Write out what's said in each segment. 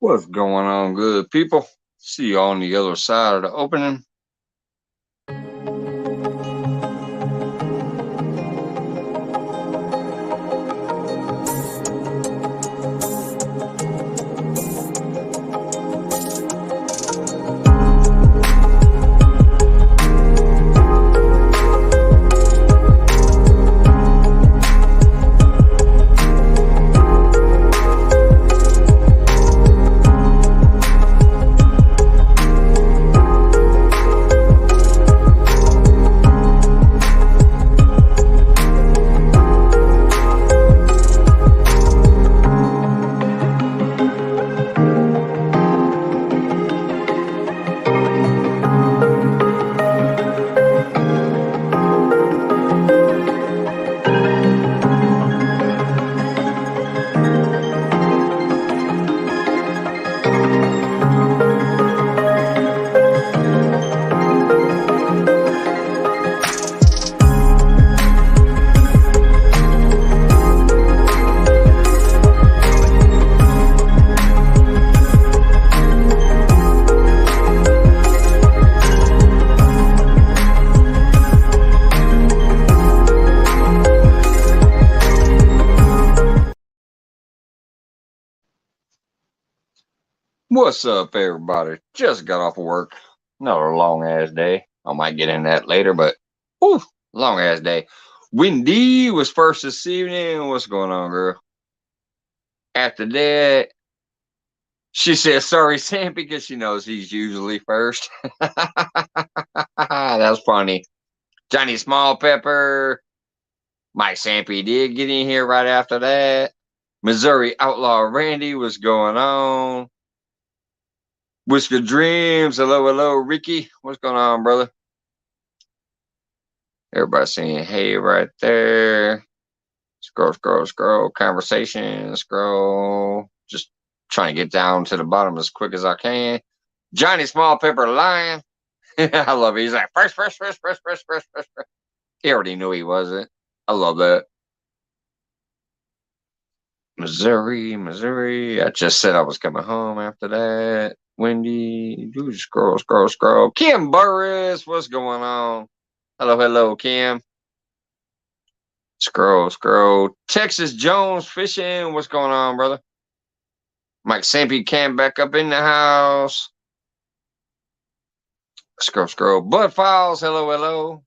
What's going on, good people? See you on the other side of the opening. What's up, everybody? Just got off of work. Another long ass day. I might get in that later, but whew, long ass day. Wendy was first this evening. What's going on, girl? After that, she said sorry, Sam, because she knows he's usually first. That's funny. Johnny Small Pepper. Mike Sampy did get in here right after that. Missouri Outlaw Randy, what's going on? Whisker Dreams, hello, Ricky. What's going on, brother? Everybody saying hey right there. Scroll. Conversation, scroll. Just trying to get down to the bottom as quick as I can. Johnny Small Pepper Lion. I love it. He's like, first. He already knew he wasn't. I love that. Missouri. I just said I was coming home after that. Wendy, scroll. Kim Burris, what's going on? Hello, Kim. Scroll. Texas Jones Fishing, what's going on, brother? Mike Sampy came back up in the house. Scroll. Bud Files, hello.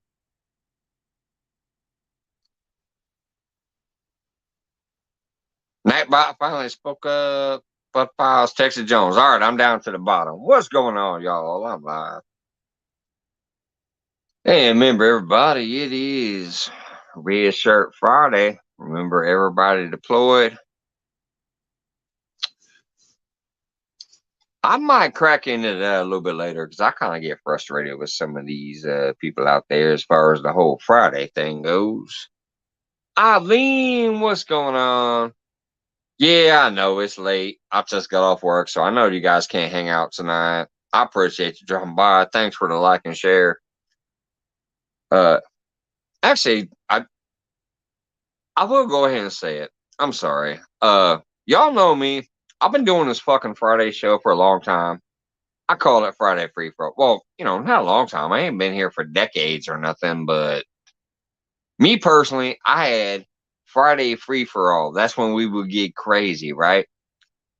Nightbot finally spoke up. Bud Files, Texas Jones. All right, I'm down to the bottom. What's going on, y'all? I'm live. Hey, remember, everybody, it is Red Shirt Friday. Remember, everybody deployed. I might crack into that a little bit later because I kind of get frustrated with some of these people out there as far as the whole Friday thing goes. Eileen, what's going on? Yeah, I know it's late. I just got off work, so I know you guys can't hang out tonight. I appreciate you dropping by. Thanks for the like and share. Actually, I will go ahead and say it. I'm sorry. Y'all know me. I've been doing this fucking Friday show for a long time. I call it Friday Free for all. Well, not a long time. I ain't been here for decades or nothing, but me personally, I had Friday Free for All. That's when we would get crazy, right?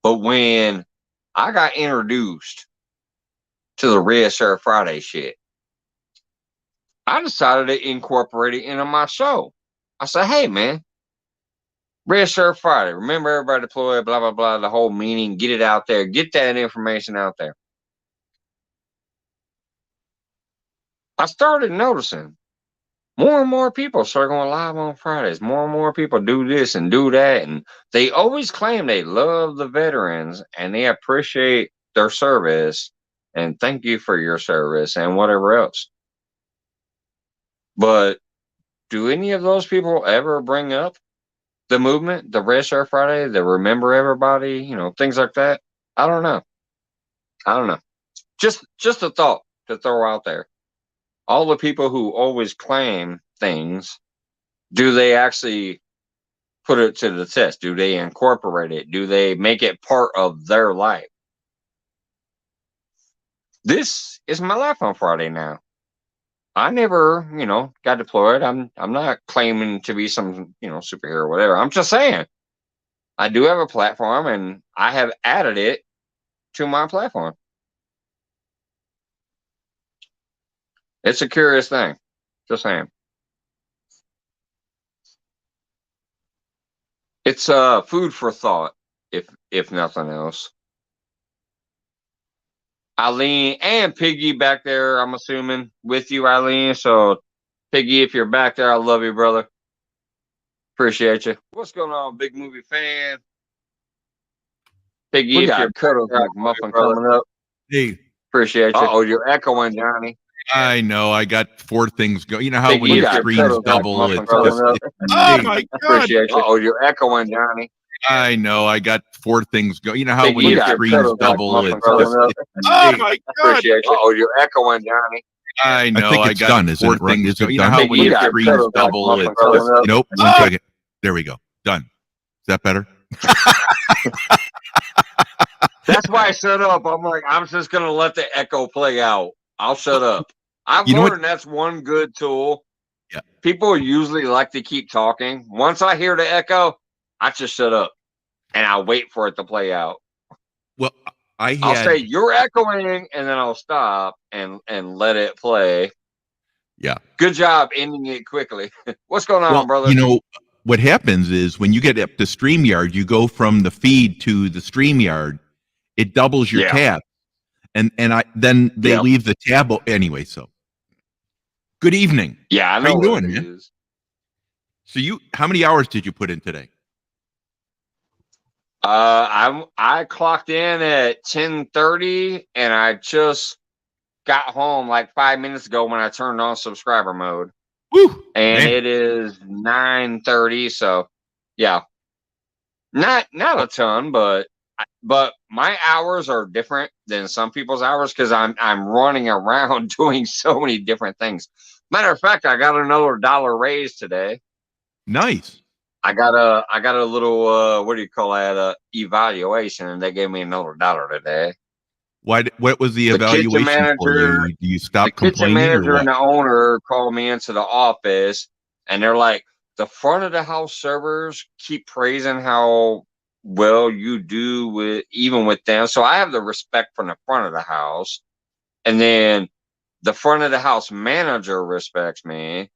But when I got introduced to the Red Shirt Friday shit, I decided to incorporate it into my show. I said, hey, man, Red Shirt Friday. Remember, everybody deployed, blah, blah, blah, the whole meaning. Get it out there. Get that information out there. I started noticing more and more people start going live on Fridays. More and more people do this and do that. And they always claim they love the veterans and they appreciate their service and thank you for your service and whatever else. But do any of those people ever bring up the movement, the Red Shirt Friday, the Remember Everybody, things like that? I don't know. Just a thought to throw out there. All the people who always claim things, do they actually put it to the test? Do they incorporate it? Do they make it part of their life? This is my life on Friday now. I never, got deployed. I'm not claiming to be some, superhero or whatever. I'm just saying I do have a platform and I have added it to my platform. It's a curious thing. Just saying. It's food for thought, if nothing else. Eileen and Piggy back there, I'm assuming, with you, Eileen. So, Piggy, if you're back there, I love you, brother. Appreciate you. What's going on, big movie fan? Piggy, We if got you're Cuddles back there, McMuffin coming up. Hey, Appreciate you. Oh, you're echoing, Johnny. I know. I got 4 things going. You know how Piggy, when your got screen's Cuddles double, McMuffin it's coming just. up. Oh my God! Appreciate you. Oh, you're echoing, Johnny. I know. I got 4 things going. You know how Piggy, when your got screen's Cuddles double, McMuffin it's coming just. up. Oh my God! Appreciate you. Oh, you're echoing, Johnny. I know. think I it's got done, isn't 4 it, right? things Is it going. You know done? how Piggy, when your got screen's Cuddles double, McMuffin it's coming just. up. Nope. One second. There we go. Done. Is that better? That's why I shut up. I'm like, I'm just gonna let the echo play out. I'll shut up. I've You know what? learned that's one good tool. Yeah. People usually like to keep talking. Once I hear the echo, I just shut up and I wait for it to play out. Well, I'll say you're echoing, and then I'll stop and let it play. Yeah. Good job ending it quickly. What's going on, Well, brother? you know, what happens is when you get up to StreamYard, you go from the feed to the StreamYard, it doubles your Yeah. tab. And then they Yeah. leave the tab anyway. So good evening. Yeah, I know How you what doing, it man? is. So how many hours did you put in today? I clocked in at 10:30, and I just got home like 5 minutes ago when I turned on subscriber mode. Woo! And Man. it is 9:30, so yeah, not a ton, but my hours are different than some people's hours because I'm running around doing so many different things. Matter of fact, I got another $1 raise today. Nice. I got a little what do you call that, evaluation, and they gave me another $1 today. What was the The kitchen evaluation for? manager, Do you the stop kitchen complaining or manager and what? the owner called me into the office, and they're like, the front of the house servers keep praising how well you do with them. So I have the respect from the front of the house, and then the front of the house manager respects me.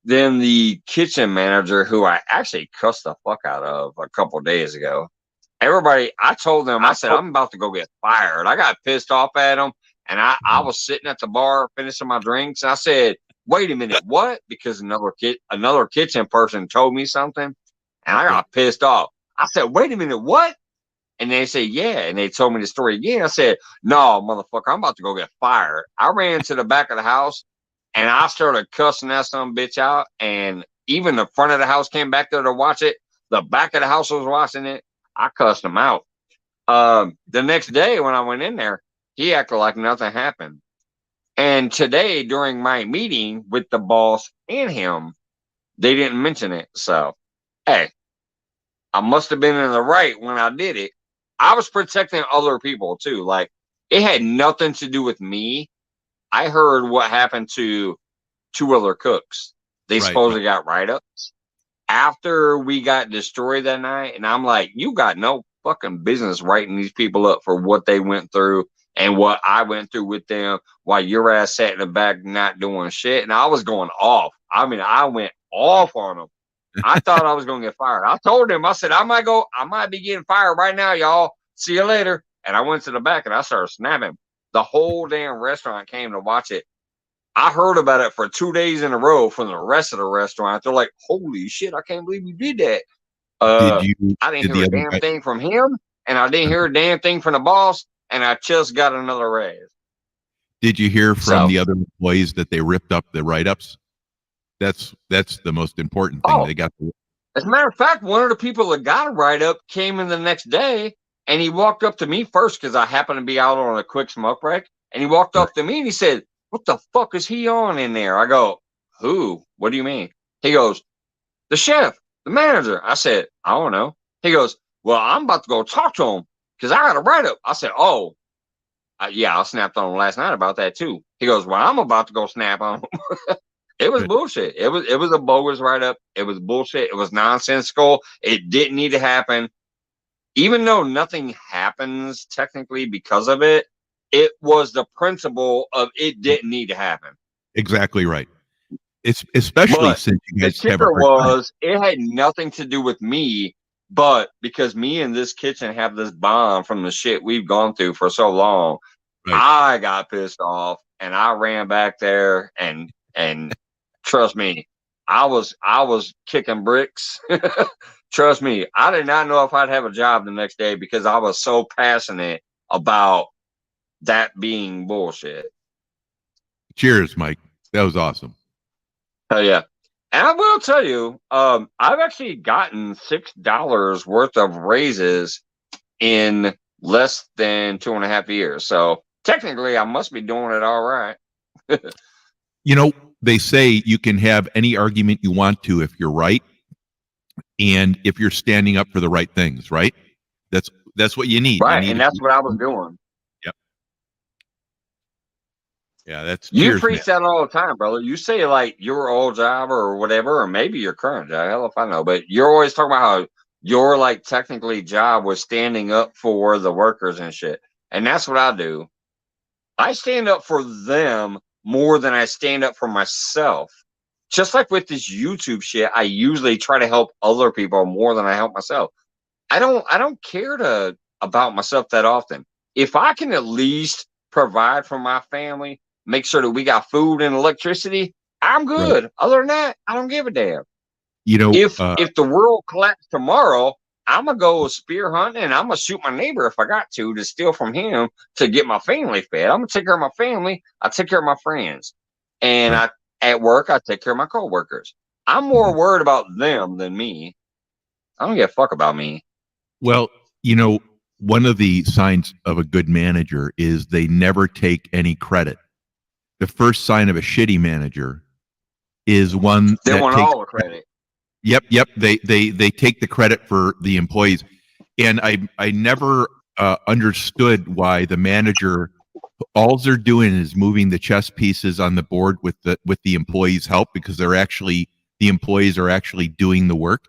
Then the kitchen manager, who I actually cussed the fuck out of a couple of days ago. Everybody, I told them, I said, I'm about to go get fired. I got pissed off at them, and I was sitting at the bar finishing my drinks. I said, wait a minute, what? Because another kitchen person told me something, and I got pissed off. I said, wait a minute, what? And they said, yeah. And they told me the story again. I said, no, motherfucker, I'm about to go get fired. I ran to the back of the house, and I started cussing that some bitch out. And even the front of the house came back there to watch it. The back of the house was watching it. I cussed him out. The next day when I went in there, he acted like nothing happened. And today, during my meeting with the boss and him, they didn't mention it. So, hey, I must have been in the right when I did it. I was protecting other people too. Like, it had nothing to do with me. I heard what happened to 2 other cooks. They supposedly got write-ups after we got destroyed that night. And I'm like, you got no fucking business writing these people up for what they went through and what I went through with them while your ass sat in the back not doing shit. And I was going off. I mean, I went off on them. I thought I was going to get fired. I told them, I said, I might be getting fired right now, y'all. See you later. And I went to the back and I started snapping. The whole damn restaurant came to watch it. I heard about it for 2 days in a row from the rest of the restaurant. They're like, holy shit, I can't believe you did that. I didn't hear a damn thing from him, and I didn't hear a damn thing from the boss, and I just got another raise. Did you hear from the other employees that they ripped up the write-ups? That's the most important thing. They got as a matter of fact, one of the people that got a write-up came in the next day, and he walked up to me first because I happened to be out on a quick smoke break, and he walked up to me and he said, what the fuck is he on in there? I go, who? What do you mean? He goes, the chef, the manager. I said, I don't know. He goes, well, I'm about to go talk to him because I got a write-up. I said, oh. yeah, I snapped on him last night about that too. He goes, well, I'm about to go snap on him. It was bullshit. It was a bogus write up. It was bullshit. It was nonsensical. It didn't need to happen. Even though nothing happens technically because of it, it was the principle of it didn't need to happen. Exactly right. It's especially But since you guys the have a kicker hard time. was it had nothing to do with me, but because me and this kitchen have this bond from the shit we've gone through for so long, Right. I got pissed off and I ran back there and trust me, I was kicking bricks. Trust me, I did not know if I'd have a job the next day because I was so passionate about that being bullshit. Cheers, Mike. That was awesome. Hell yeah. And I will tell you, I've actually gotten $6 worth of raises in less than 2.5 years. So technically I must be doing it all right. You know, they say you can have any argument you want to if you're right, and if you're standing up for the right things, right? That's what you need. Right. You need And that's what I was doing. Yep. Yeah, that's You cheers, preach man. that all the time, brother. You say like your old job or whatever, or maybe your current job. Hell if I know. But you're always talking about how your like technically job was standing up for the workers and shit. And that's what I do. I stand up for them more than I stand up for myself. Just like with this YouTube shit, I usually try to help other people more than I help myself. I don't care about myself that often. If I can at least provide for my family, make sure that we got food and electricity, I'm good. Right. Other than that, I don't give a damn. You know, if the world collapsed tomorrow, I'm gonna go spear hunting and I'm gonna shoot my neighbor if I got to steal from him to get my family fed. I'm gonna take care of my family. I take care of my friends, and at work I take care of my coworkers. I'm more worried about them than me. I don't give a fuck about me. Well, you know, one of the signs of a good manager is they never take any credit. The first sign of a shitty manager is one they want takes all the credit. Yep. They take the credit for the employees, and I never understood why the manager, all they're doing is moving the chess pieces on the board with the employees' help, because the employees are actually doing the work.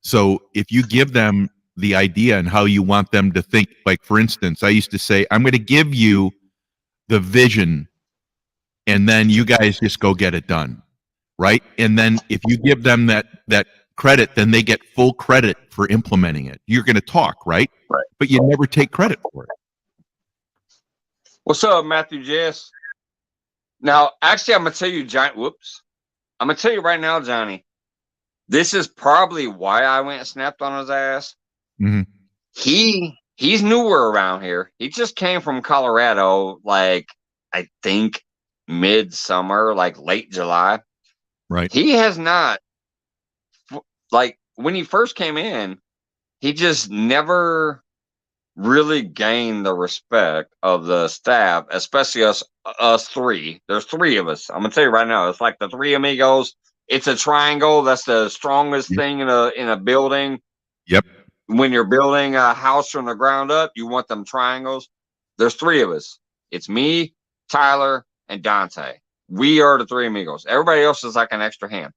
So if you give them the idea and how you want them to think, like for instance, I used to say, I'm going to give you the vision, and then you guys just go get it done. Right. And then if you give them that credit, then they get full credit for implementing it. You're going to talk, right? Right. But you never take credit for it. What's up, Matthew Jess? Now, actually, I'm going to tell you, I'm going to tell you right now, Johnny, this is probably why I went and snapped on his ass. Mm-hmm. He's newer around here. He just came from Colorado, like, I think midsummer, like late July. Right. He has not, like, when he first came in, he just never really gained the respect of the staff, especially us three. There's three of us. I'm gonna tell you right now, it's like the three amigos. It's a triangle. That's the strongest thing in a building. Yep. When you're building a house from the ground up, you want them triangles. There's three of us. It's me, Tyler, and Dante. We are the three amigos. Everybody else is like an extra hand.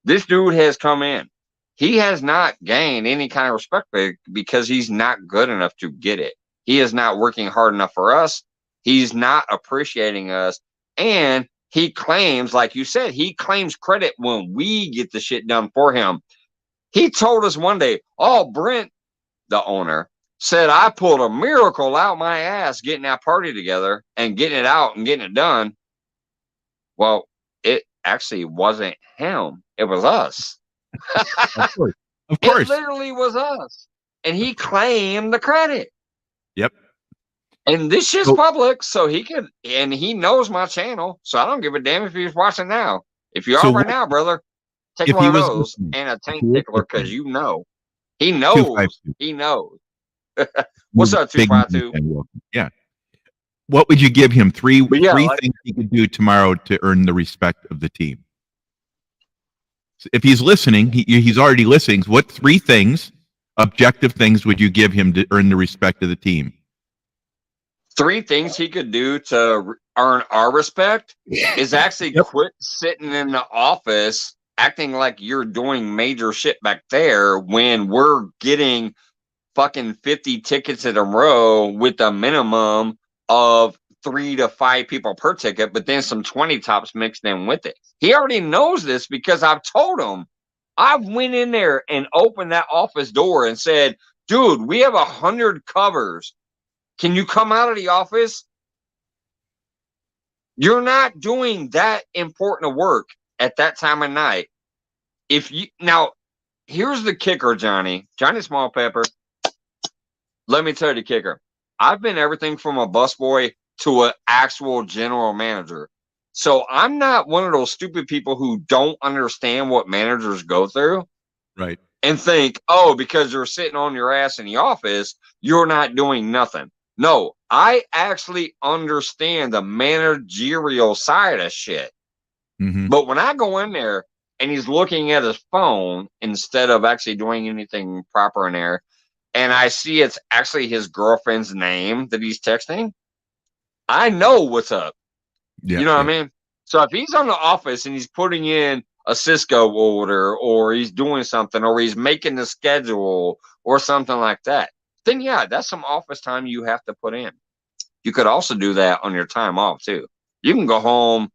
This dude has come in. He has not gained any kind of respect because he's not good enough to get it. He is not working hard enough for us. He's not appreciating us. And he claims, like you said, he claims credit when we get the shit done for him. He told us one day, oh, Brent, the owner, said I pulled a miracle out my ass getting that party together and getting it out and getting it done. Well, it actually wasn't him. It was us. Of course. It literally was us. And he claimed the credit. Yep. And this shit's public, so he can, and he knows my channel, so I don't give a damn if he's watching now. If you are right now, brother, take one of those and a tank tickler, because you know. He knows. He knows. What's up, 252? Yeah. What would you give him? Three things he could do tomorrow to earn the respect of the team. If he's listening, he's already listening. What three things, objective things, would you give him to earn the respect of the team? 3 things he could do to earn our respect is actually quit sitting in the office acting like you're doing major shit back there when we're getting fucking 50 tickets in a row with a minimum of 3 to 5 people per ticket, but then some 20 tops mixed in with it. He already knows this because I've told him. I've went in there and opened that office door and said, dude, we have 100 covers. Can you come out of the office? You're not doing that important work at that time of night. If you now, here's the kicker, Johnny Small Pepper. Let me tell you the kicker. I've been everything from a busboy to an actual general manager. So I'm not one of those stupid people who don't understand what managers go through. Right. And think, oh, because you're sitting on your ass in the office, you're not doing nothing. No, I actually understand the managerial side of shit. Mm-hmm. But when I go in there and he's looking at his phone instead of actually doing anything proper in there, and I see it's actually his girlfriend's name that he's texting, I know what's up. Yeah, you know what I mean? So if he's on the office and he's putting in a Cisco order or he's doing something or he's making the schedule or something like that, then yeah, that's some office time you have to put in. You could also do that on your time off too. You can go home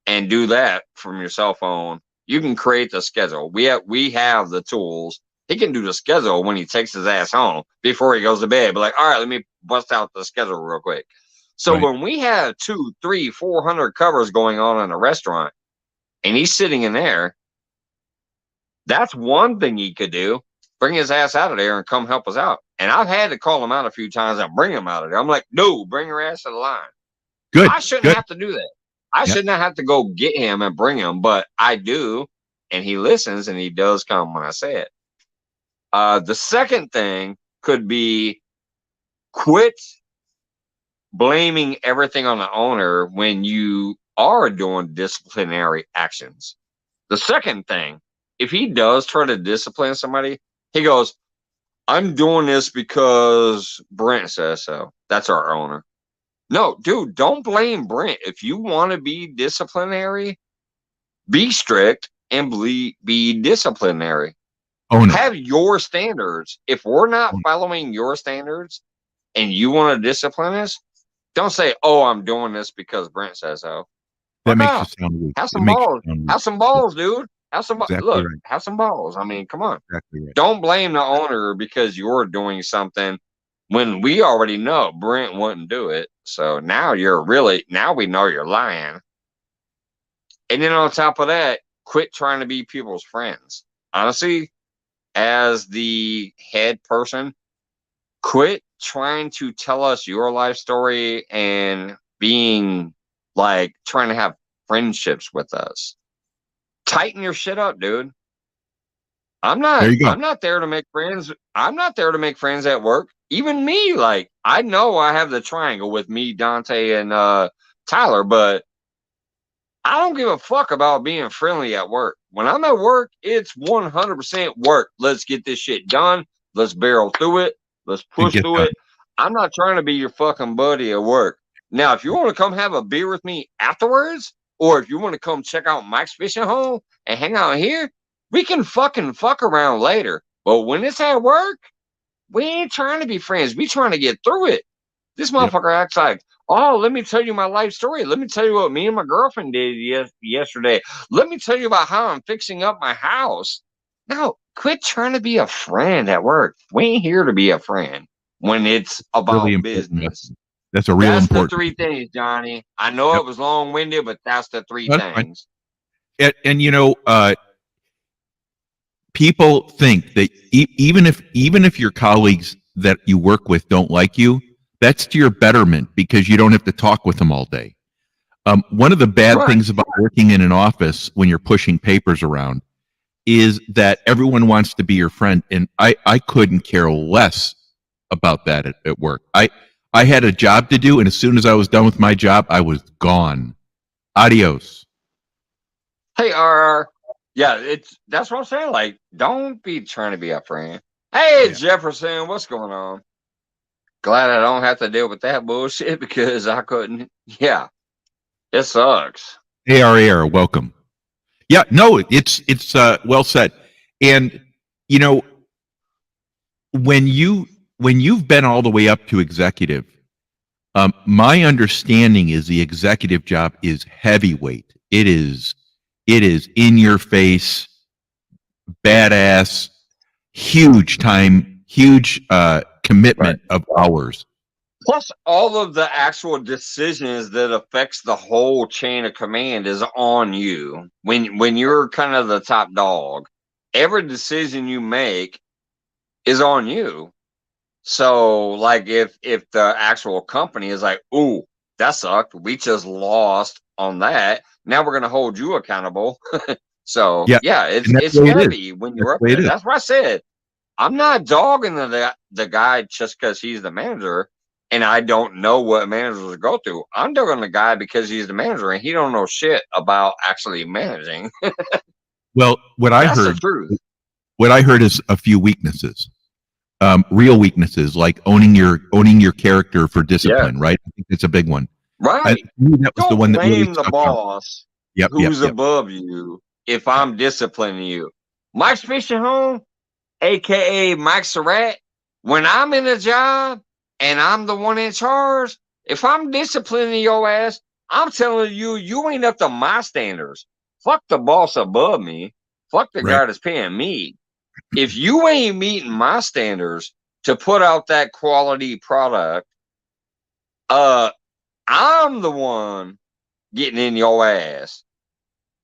and do that from your cell phone. You can create the schedule. We have the tools. He can do the schedule when he takes his ass home before he goes to bed. But like, all right, let me bust out the schedule real quick. So Right. when we have 200, 300, 400 covers going on in a restaurant and he's sitting in there, that's one thing he could do. Bring his ass out of there and come help us out. And I've had to call him out a few times and bring him out of there. I'm like, no, bring your ass to the line. Good. I shouldn't Good. have to do that. I should not have to go get him and bring him, but I do. And he listens and he does come when I say it. The second thing could be quit blaming everything on the owner when you are doing disciplinary actions. The second thing, if he does try to discipline somebody, he goes, I'm doing this because Brent says so. That's our owner. No, dude, don't blame Brent. If you want to be disciplinary, be strict and be disciplinary. Owner. Have your standards. If we're not following your standards and you want to discipline us, don't say, oh, I'm doing this because Brent says so. That makes you sound weak. Have some balls. Have some balls, dude. Have some look. Right. Have some balls. I mean, come on. Exactly right. Don't blame the owner because you're doing something when we already know Brent wouldn't do it. So now now we know you're lying. And then on top of that, quit trying to be people's friends. Honestly, as the head person, quit trying to tell us your life story and being like trying to have friendships with us. Tighten your shit up, dude. I'm not there to make friends. I'm not there to make friends at work. Even me, like, I know I have the triangle with me, Dante, and Tyler, but I don't give a fuck about being friendly at work. When I'm at work, it's 100% work. Let's get this shit done. Let's barrel through it. Let's push through it. I'm not trying to be your fucking buddy at work. Now, if you want to come have a beer with me afterwards, or if you want to come check out Mike's fishing hole and hang out here, we can fucking fuck around later. But when it's at work, we ain't trying to be friends. We trying to get through it. This motherfucker acts like, oh, let me tell you my life story. Let me tell you what me and my girlfriend did yesterday. Let me tell you about how I'm fixing up my house. No, quit trying to be a friend at work. We ain't here to be a friend when it's about really business. That's a real important. That's the 3 things, Johnny. I know it was long-winded, but that's the 3 things. And you know, people think that even if your colleagues that you work with don't like you, that's to your betterment because you don't have to talk with them all day. One of the bad things about working in an office when you're pushing papers around is that everyone wants to be your friend. And I couldn't care less about that at work. I had a job to do, and as soon as I was done with my job, I was gone. Adios. Hey, yeah, that's what I'm saying. Like, don't be trying to be a friend. Hey, Jefferson, what's going on? Glad I don't have to deal with that bullshit because I couldn't. Yeah, it sucks. ARAR, welcome. Yeah, no, it's well said. And you know, when you've been all the way up to executive, my understanding is the executive job is heavyweight. It is in your face, badass, huge time, huge commitment of hours. Plus, all of the actual decisions that affects the whole chain of command is on you. When you're kind of the top dog, every decision you make is on you. So, like, if the actual company is like, "Ooh, that sucked. We just lost on that. Now we're gonna hold you accountable." So, Yeah, yeah, and that's it's the way it is. heavy when That's you're up the way it there. is. That's what I said. I'm not dogging the guy just because he's the manager, and I don't know what managers go through. I'm dogging the guy because he's the manager and he don't know shit about actually managing. Well, That's the truth. what I heard is a few weaknesses, real weaknesses, like owning your character for Yeah, discipline. Right, I think that's a big one. To right. me, that was the Don't one that really blame the stuck out. boss Yep, yep, who's yep. above you if Yeah. I'm disciplining you. Mike's Fishing Home, aka Mike Surratt, when I'm in a job and I'm the one in charge, if I'm disciplining your ass, I'm telling you, you ain't up to my standards. Fuck the boss above me. Fuck the Right. guy that's paying me. If you ain't meeting my standards to put out that quality product, I'm the one getting in your ass.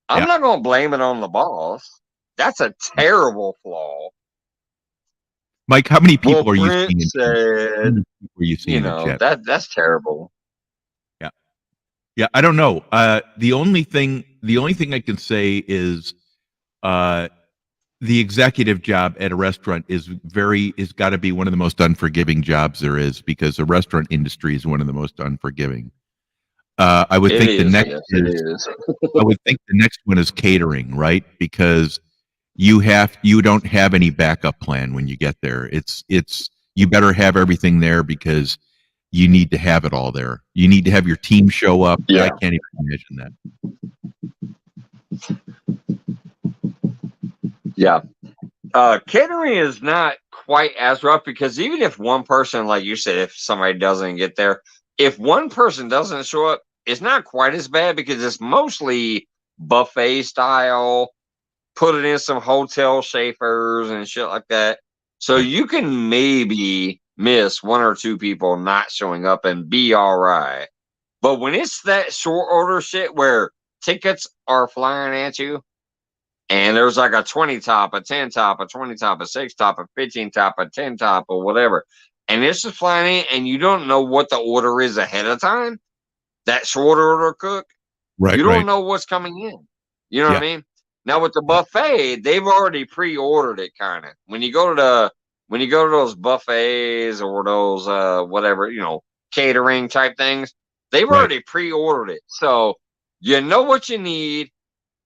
I'm Yeah. not going to blame it on the boss. That's a terrible flaw. Mike, how many Well, people are you Brent seeing in chat? How said, many people are you seeing in chat? that's terrible. Yeah. Yeah. I don't know. The only thing I can say is, the executive job at a restaurant is got to be one of the most unforgiving jobs there is, because the restaurant industry is one of the most unforgiving. I would It think the is. next Yes, it is is. I would think the next one is catering, right? Because you don't have any backup plan when you get there. It's you better have everything there because you need to have it all there. You need to have your team show up. Yeah. I can't even imagine that. Yeah. Catering is not quite as rough because even if one person, like you said, if somebody doesn't get there, if one person doesn't show up, it's not quite as bad because it's mostly buffet style, put it in some hotel shapers and shit like that. So Right. you can maybe miss one or two people not showing up and be all right. But when it's that short order shit where tickets are flying at you, and there's like a 20 top, a 10 top, a 20 top, a 6 top, a 15 top, a 10 top, or whatever. And it's just flying in, and you don't know what the order is ahead of time. That short order cook, Right. you don't Right. know what's coming in. You know what Yeah. I mean? Now with the Yeah. buffet, they've already pre-ordered it kind of. When you go to those buffets or those whatever, catering type things, they've Right. already pre-ordered it. So you know what you need.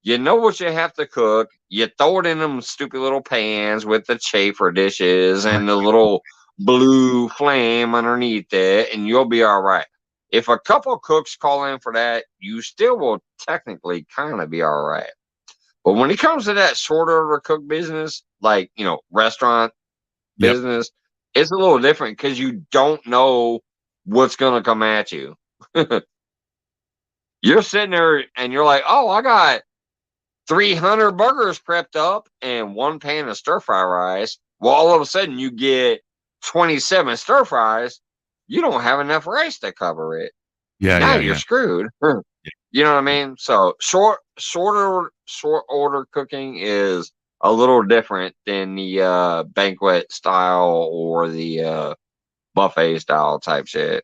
You know what you have to cook. You throw it in them stupid little pans with the chafer dishes Right. and the little blue flame underneath it, and you'll be all right. If a couple cooks call in for that, you still will technically kind of be all right. But when it comes to that short order cook business, like, restaurant Yep. business, it's a little different because you don't know what's going to come at you. You're sitting there and you're like, oh, I got 300 burgers prepped up and one pan of stir fry rice. Well, all of a sudden you get 27 stir fries. You don't have enough rice to cover it. Yeah. Now Yeah. you're Yeah. screwed. You know what I mean? So short order cooking is a little different than the banquet style or the buffet style type shit.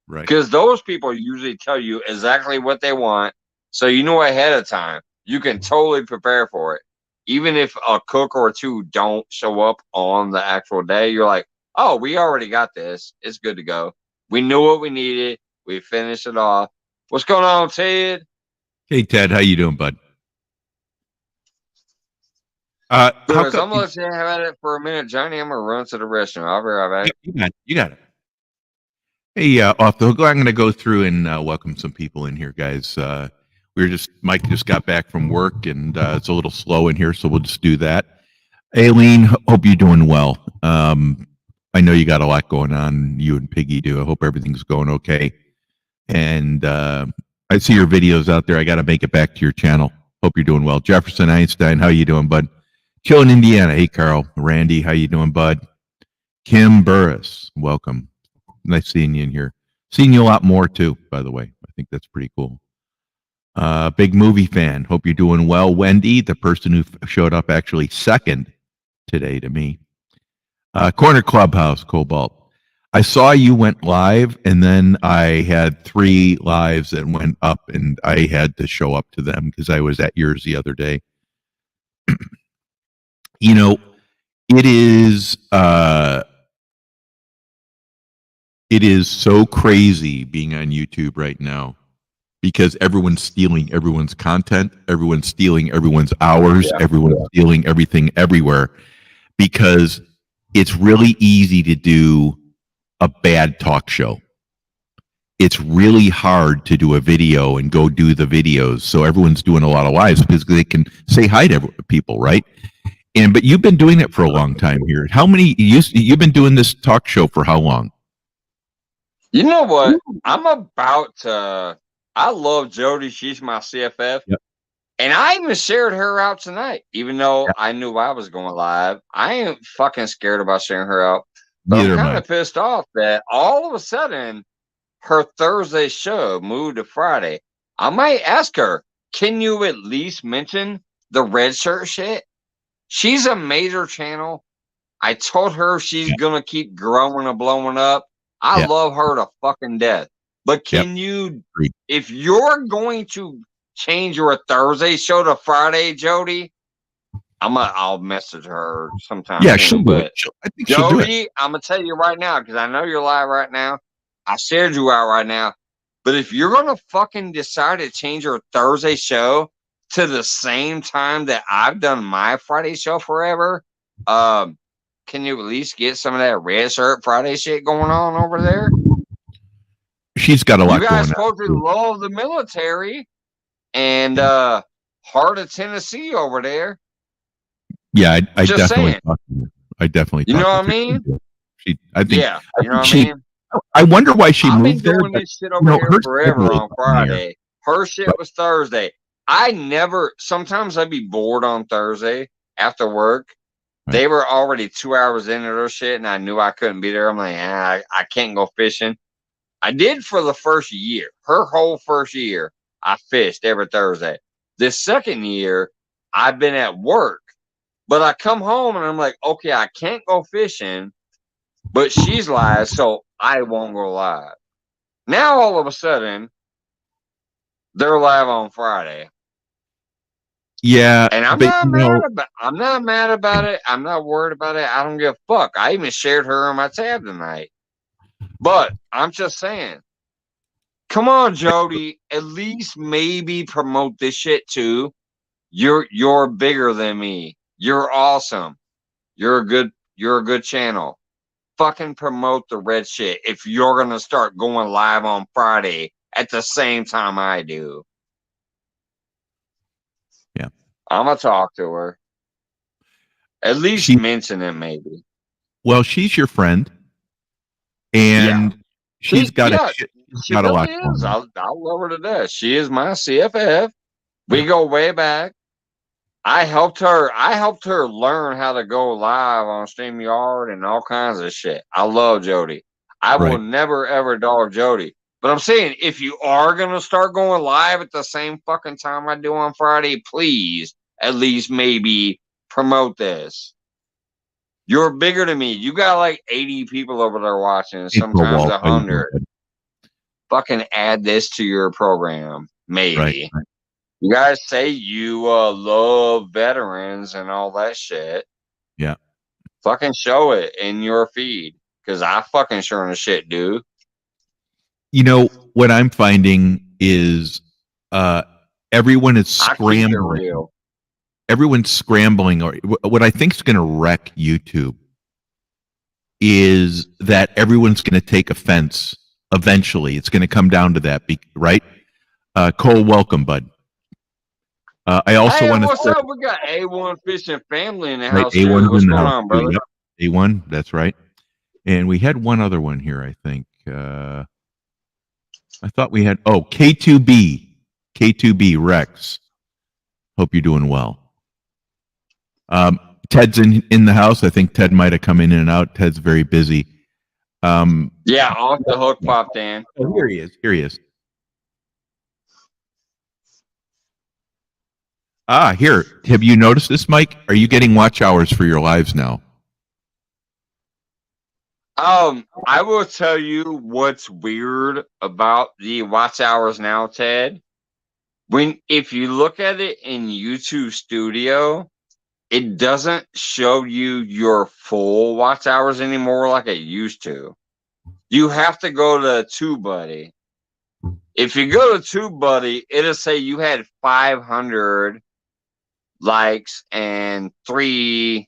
Right. Because those people usually tell you exactly what they want, so you know ahead of time. You can totally prepare for it. Even if a cook or two don't show up on the actual day, you're like, oh, we already got this. It's good to go. We knew what we needed. We finished it off. What's going on, Ted? Hey, Ted, how you doing, bud? How Chris, come I'm going to let you have at it for a minute, Johnny. I'm going to run to the restroom. I'll be right back. you got it? You got it. Hey, I'm going to go through and welcome some people in here, guys. Mike just got back from work, and it's a little slow in here, so we'll just do that. Aileen, hope you're doing well. I know you got a lot going on. You and Piggy do. I hope everything's going okay. And I see your videos out there. I got to make it back to your channel. Hope you're doing well. Jefferson Einstein, how you doing, bud? Chillin, Indiana. Hey, Carl. Randy, how you doing, bud? Kim Burris, welcome. Nice seeing you in here. Seeing you a lot more too, by the way. I think that's pretty cool. Big movie fan. Hope you're doing well. Wendy, the person who showed up actually second today to me. Corner Clubhouse, Cobalt. I saw you went live, and then I had 3 lives that went up, and I had to show up to them because I was at yours the other day. You know, it is so crazy being on YouTube right now because everyone's stealing everyone's content, everyone's stealing everyone's hours, everyone's stealing everything everywhere because it's really easy to do a bad talk show. It's really hard to do a video and go do the videos. So everyone's doing a lot of lives because they can say hi to people, right? But you've been doing it for a long time here. How many you've been doing this talk show for how long? You know what? I'm about to. I love Jody. She's my CFF. Yep. And I even shared her out tonight, even though I knew I was going live. I ain't fucking scared about sharing her out. But Neither I'm am kind I. of pissed off that all of a sudden her Thursday show moved to Friday. I might ask her, can you at least mention the red shirt shit? She's a major channel. I told her she's going to keep growing and blowing up. I love her to fucking death. But can you, if you're going to change your Thursday show to Friday, Jody, I'll message her sometime. Yeah, soon, she'll do it. I think she'll do it. Jody, I'm going to tell you right now, because I know you're live right now. I shared you out right now. But if you're going to fucking decide to change your Thursday show to the same time that I've done my Friday show forever, can you at least get some of that red shirt Friday shit going on over there? She's got a lot going on. You guys going supposed to love the military and Heart of Tennessee over there. Yeah, I Just definitely saying. talk to her. I definitely You talk know to what I her. mean? I think, Yeah, I you know think what I mean? I wonder why she I've been moved there. doing this shit over here her forever schedule on is on there. Friday. Her shit was Thursday. Sometimes I'd be bored on Thursday after work. Right. They were already 2 hours into their shit, and I knew I couldn't be there. I'm like, I can't go fishing. I did for the first year. Her whole first year, I fished every Thursday. This second year, I've been at work. But I come home, and I'm like, okay, I can't go fishing, but she's live, so I won't go live. Now, all of a sudden, they're live on Friday. Yeah, and I'm not mad about it. I'm not worried about it. I don't give a fuck. I even shared her on my tab tonight. But I'm just saying, come on, Jody. At least maybe promote this shit too. You're bigger than me. You're awesome. You're a good channel. Fucking promote the red shit if you're gonna start going live on Friday at the same time I do. Yeah. I'm gonna talk to her. At least mention it, maybe. Well, she's your friend, and she's got a lot is. I love her to death. She is my CFF. We go way back. I helped her learn how to go live on StreamYard and all kinds of shit. I love Jody. I will never ever dog Jody. But I'm saying, if you are gonna start going live at the same fucking time I do on Friday, please at least maybe promote this. You're bigger than me. You got like 80 people over there watching, sometimes 100. Fucking add this to your program, maybe. Right. You guys say you love veterans and all that shit. Yeah. Fucking show it in your feed, because I fucking sure as shit do. You know, what I'm finding is everyone is scrambling. Everyone's scrambling, or what I think is going to wreck YouTube is that everyone's going to take offense eventually. It's going to come down to that, right? Cole, welcome, bud. I also Hey, want to what's say, up? We got A1 Fishing Family in the right, house A1's too. What's in the going house on, too. brother? Yep. A1, that's right. And we had one other one here, I think. I thought we had, K2B Rex. Hope you're doing well. Ted's in the house. I think Ted might have come in and out. Ted's very busy. Yeah, off the hook popped in. Oh, here he is. Here he is. Here. Have you noticed this, Mike? Are you getting watch hours for your lives now? I will tell you what's weird about the watch hours now, Ted. If you look at it in YouTube Studio, it doesn't show you your full watch hours anymore like it used to. You have to go to TubeBuddy. If you go to TubeBuddy, it'll say you had 500 likes and 300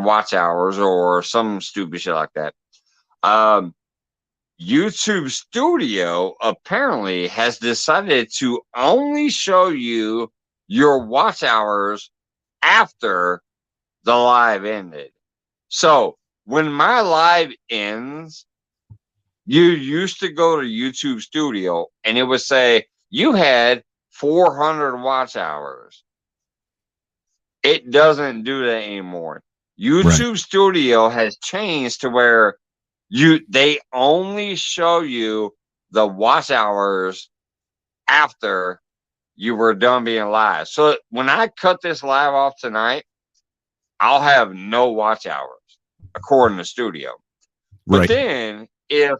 watch hours or some stupid shit like that. YouTube Studio apparently has decided to only show you your watch hours after the live ended. So when my live ends, you used to go to YouTube Studio and it would say you had 400 watch hours. It doesn't do that anymore. YouTube Studio has changed to where they only show you the watch hours after you were done being live. So when I cut this live off tonight, I'll have no watch hours according to Studio. But then if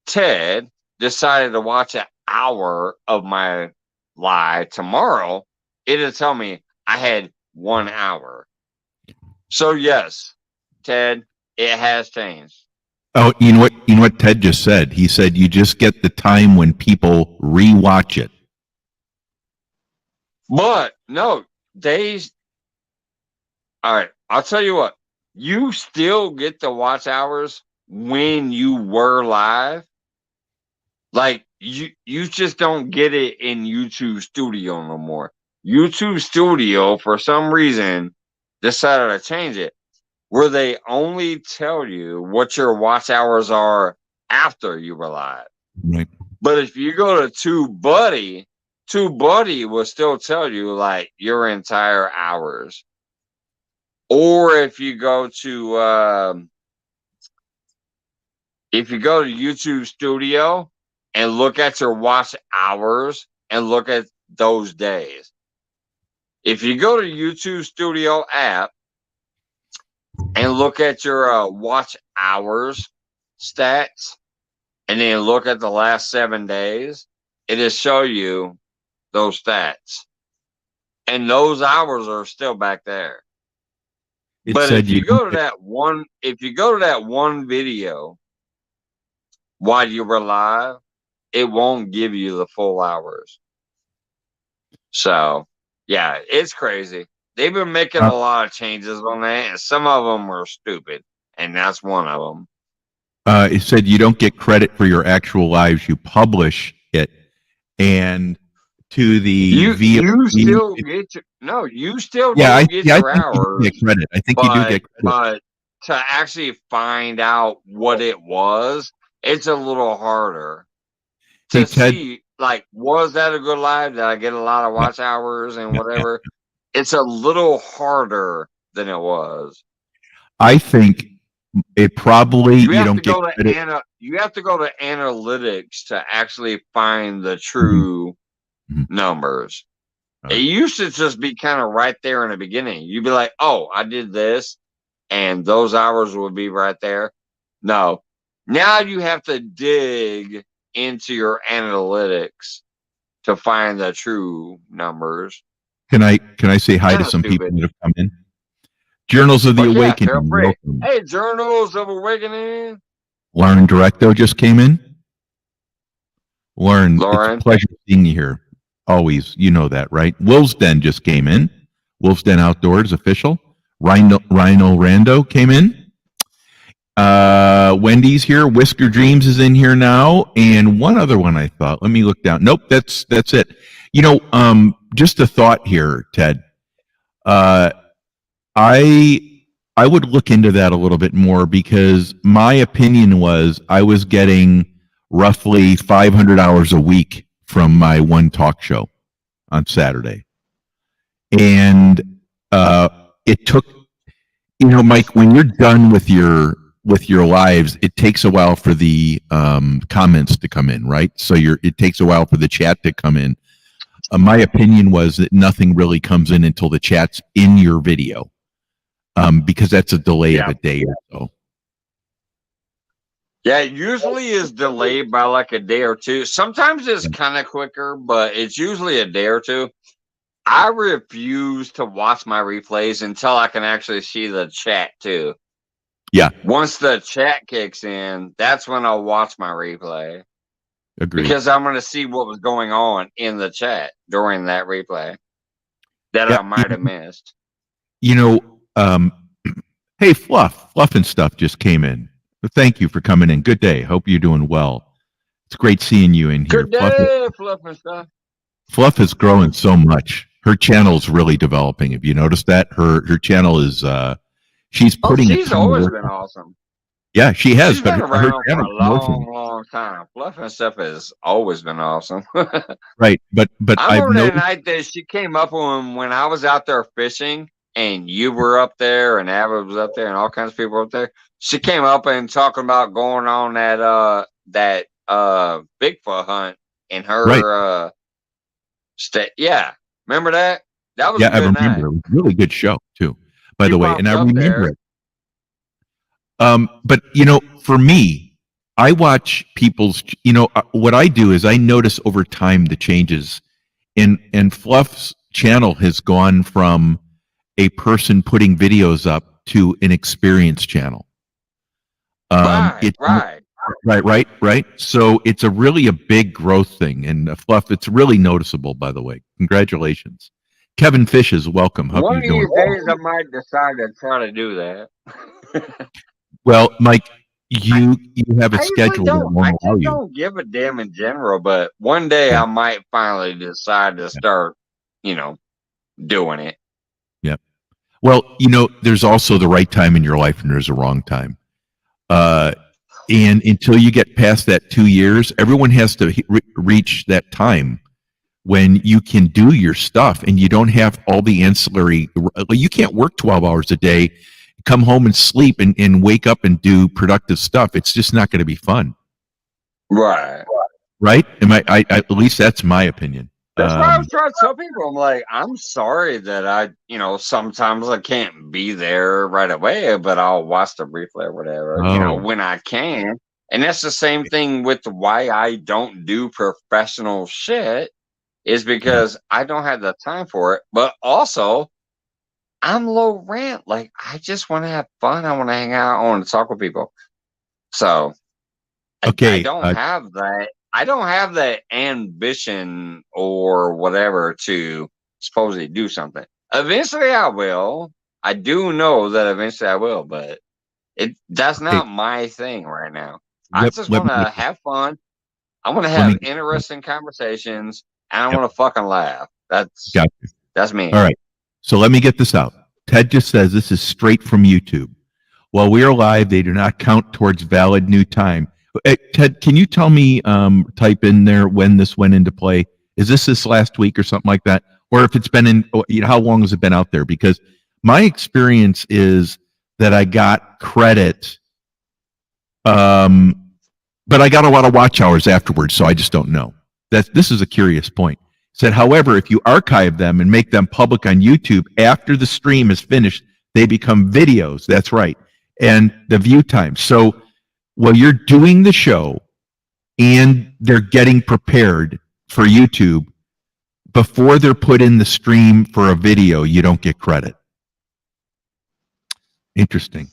Ted decided to watch an hour of my live tomorrow, it'll tell me I had 1 hour. So yes, Ted, it has changed. Oh, you know what Ted just said? He said you just get the time when people rewatch it. But no, all right, I'll tell you what. You still get the watch hours when you were live. Like you just don't get it in YouTube Studio no more. YouTube Studio, for some reason, decided to change it, where they only tell you what your watch hours are after you were live. Right. But if you go to TubeBuddy, TubeBuddy will still tell you like your entire hours. Or if you go to YouTube Studio and look at your watch hours and look at those days. If you go to YouTube Studio app and look at your watch hours stats and then look at the last 7 days, it'll show you those stats. And those hours are still back there. But if you go to that one video while you were live, it won't give you the full hours. So, yeah, it's crazy. They've been making a lot of changes on that, and some of them are stupid, and that's one of them. It said you don't get credit for your actual lives. You publish it, and to the you still get your you still do get your hours. You get credit. I think you do get credit. But to actually find out what it was, it's a little harder to see. Like, was that a good live? Did I get a lot of watch hours and whatever? It's a little harder than it was. I think it probably you have to go to analytics to actually find the true numbers. It used to just be kind of right there in the beginning. You'd be like, oh, I did this, and those hours would be right there. No. Now you have to dig into your analytics to find the true numbers. Can I say hi to some people that have come in? Journals of the Awakening. Hey, Journals of Awakening. Lauren Directo just came in. Lauren, it's a pleasure seeing you here. Always, you know that, right? Wolf's Den just came in. Wolf's Den Outdoors official. Rhino Rando came in. Wendy's here. Whisker Dreams is in here now, and one other one I thought. Let me look down. Nope, that's it. You know, just a thought here, Ted. I would look into that a little bit more because my opinion was I was getting roughly 500 hours a week from my one talk show on Saturday, and it took, you know, Mike, when you're done with your lives, it takes a while for the comments to come in, right? So it takes a while for the chat to come in. My opinion was that nothing really comes in until the chat's in your video, because that's a delay of a day or so. Yeah, it usually is delayed by like a day or two. Sometimes it's kind of quicker, but it's usually a day or two. I refuse to watch my replays until I can actually see the chat too. Yeah. Once the chat kicks in, that's when I'll watch my replay. Agreed. Because I'm going to see what was going on in the chat during that replay that I might have missed. You know, hey, Fluff and stuff just came in. Thank you for coming in. Good day. Hope you're doing well. It's great seeing you in here. Good day, Fluff and stuff. Fluff is growing so much. Her channel's really developing. Have you noticed that? Her channel is she's putting she's always been awesome. Yeah, she has. She's been around for a long time. Fluff and stuff has always been awesome. Right, but I remember the night that she came up when I was out there fishing, and you were up there, and Avid was up there, and all kinds of people up there. She came up and talking about going on that Bigfoot hunt in her state. Yeah, remember that? That was a good night. It was a really good show too, by the way, and I remember it. But you know, for me, I watch people's. You know, what I do is I notice over time the changes, and Fluff's channel has gone from a person putting videos up to an experience channel. Right. So it's really a big growth thing, and Fluff, it's really noticeable. By the way, congratulations, Kevin Fish is welcome. One of these days, I might decide to try to do that. Well, Mike, you have a schedule that won't allow you. I don't give a damn in general, but one day I might finally decide to start, doing it. Yep. Well, there's also the right time in your life, and there's a wrong time. And until you get past that 2 years, everyone has to reach that time when you can do your stuff and you don't have all the ancillary. You can't work 12 hours a day, come home and sleep and wake up and do productive stuff. It's just not going to be fun. Right. Right? At least that's my opinion. That's why I was trying to tell people, I'm like, I'm sorry that sometimes I can't be there right away, but I'll watch the replay or whatever, when I can. And that's the same thing with why I don't do professional shit, is because I don't have the time for it. But also, I'm low rant. Like, I just want to have fun. I want to hang out. I want to talk with people. So, okay, I don't have that. I don't have the ambition or whatever to supposedly do something. Eventually I will. I do know that eventually I will, but that's not my thing right now. I just want to have fun. I want to have interesting conversations, and I want to fucking laugh. That's me. All right. So let me get this out. Ted just says this is straight from YouTube. While we are live, they do not count towards valid new time. Hey, Ted, can you tell me, type in there when this went into play? Is this last week or something like that? Or if it's been how long has it been out there? Because my experience is that I got credit, but I got a lot of watch hours afterwards, so I just don't know. This is a curious point. It said, however, if you archive them and make them public on YouTube after the stream is finished, they become videos. That's right. And the view time. So, well, you're doing the show and they're getting prepared for YouTube before they're put in the stream for a video, you don't get credit. Interesting.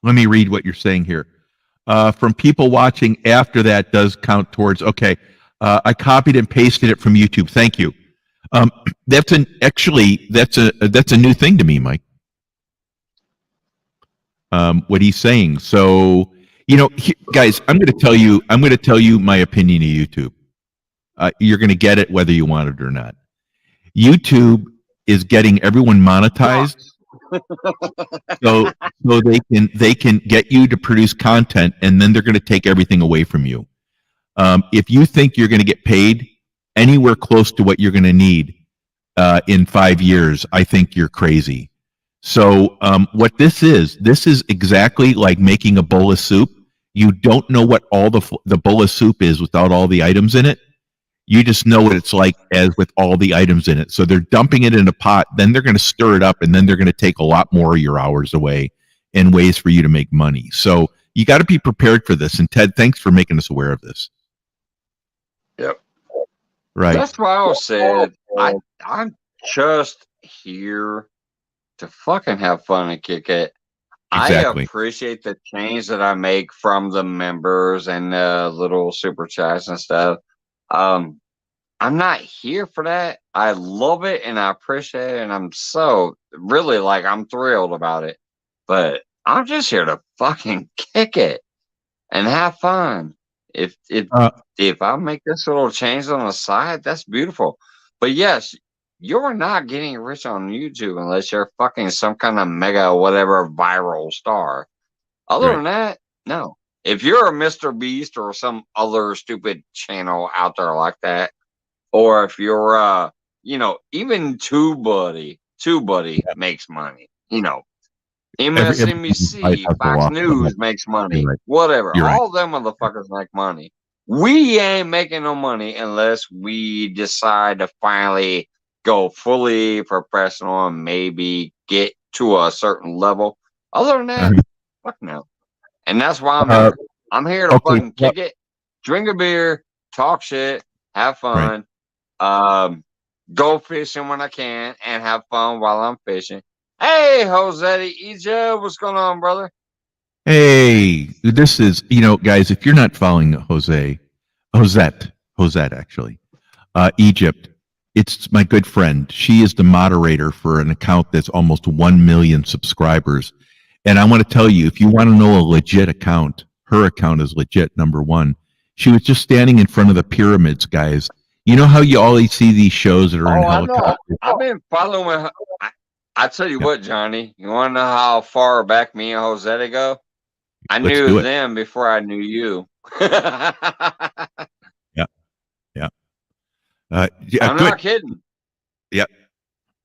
Let me read what you're saying here. From people watching after that does count towards, okay. I copied and pasted it from YouTube. Thank you. That's a new thing to me, Mike. what he's saying. So, guys, I'm going to tell you my opinion of YouTube. You're going to get it whether you want it or not. YouTube is getting everyone monetized, so they can get you to produce content, and then they're going to take everything away from you. If you think you're going to get paid anywhere close to what you're going to need in 5 years, I think you're crazy. So what this is exactly like making a bowl of soup. You don't know what all the bowl of soup is without all the items in it. You just know what it's like as with all the items in it. So they're dumping it in a pot, then they're going to stir it up, and then they're going to take a lot more of your hours away and ways for you to make money. So you got to be prepared for this. And Ted, thanks for making us aware of this. Yep. Right. That's why I said I'm just here to fucking have fun and kick it. Exactly. I appreciate the change that I make from the members and little super chats and stuff. I'm not here for that. I love it and I appreciate it, and I'm so really I'm thrilled about it. But I'm just here to fucking kick it and have fun. If I make this little change on the side, that's beautiful. But yes, you're not getting rich on YouTube unless you're fucking some kind of mega whatever viral star. Other than that, no. If you're a Mr. Beast or some other stupid channel out there like that, or if you're even TubeBuddy makes money. MSNBC, Fox News makes money. Whatever. All them motherfuckers make money. We ain't making no money unless we decide to finally go fully professional and maybe get to a certain level. Other than that, fuck no. And that's why I'm here. I'm here to fucking kick it, drink a beer, talk shit, have fun, go fishing when I can, and have fun while I'm fishing. Hey, Jose Egypt, what's going on, brother? Hey, this is, guys, if you're not following Josette, actually, Egypt, it's my good friend. She is the moderator for an account that's almost 1 million subscribers. And I want to tell you, if you want to know a legit account, her account is legit, number one. She was just standing in front of the pyramids, guys. You know how you always see these shows that are in helicopters? I've been following her. I tell you what, Johnny, you want to know how far back me and Jose go? I knew them before I knew you. I'm not kidding. Yep.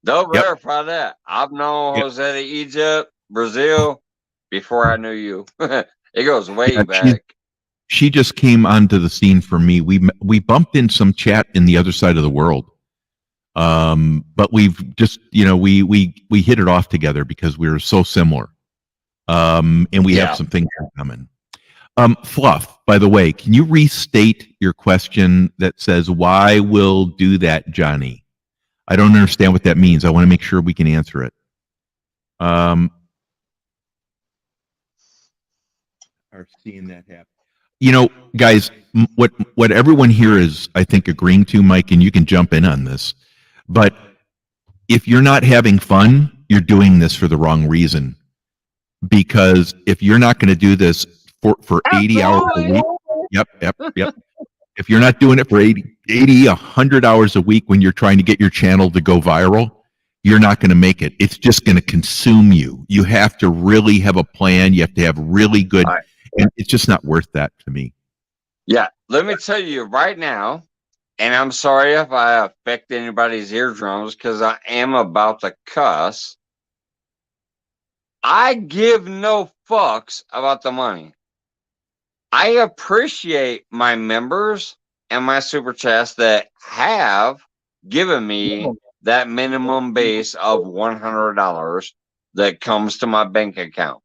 They'll verify that. I've known Jose Egypt, Brazil, before I knew you. It goes way back. She just came onto the scene for me. We bumped in some chat in the other side of the world. But we've just, we hit it off together because we were so similar. And we have some things in common. Fluff, by the way, can you restate your question that says, why will do that, Johnny? I don't understand what that means. I want to make sure we can answer it. Are seeing that happen. Guys, what everyone here is, I think, agreeing to, Mike, and you can jump in on this, but if you're not having fun, you're doing this for the wrong reason. Because if you're not going to do this for 80 hours a week, yep. If you're not doing it for 80, 100 hours a week when you're trying to get your channel to go viral, you're not going to make it. It's just going to consume you. You have to really have a plan. You have to have really good, and it's just not worth that to me. Yeah, let me tell you right now, and I'm sorry if I affect anybody's eardrums because I am about to cuss. I give no fucks about the money. I appreciate my members and my super chats that have given me that minimum base of $100 that comes to my bank account.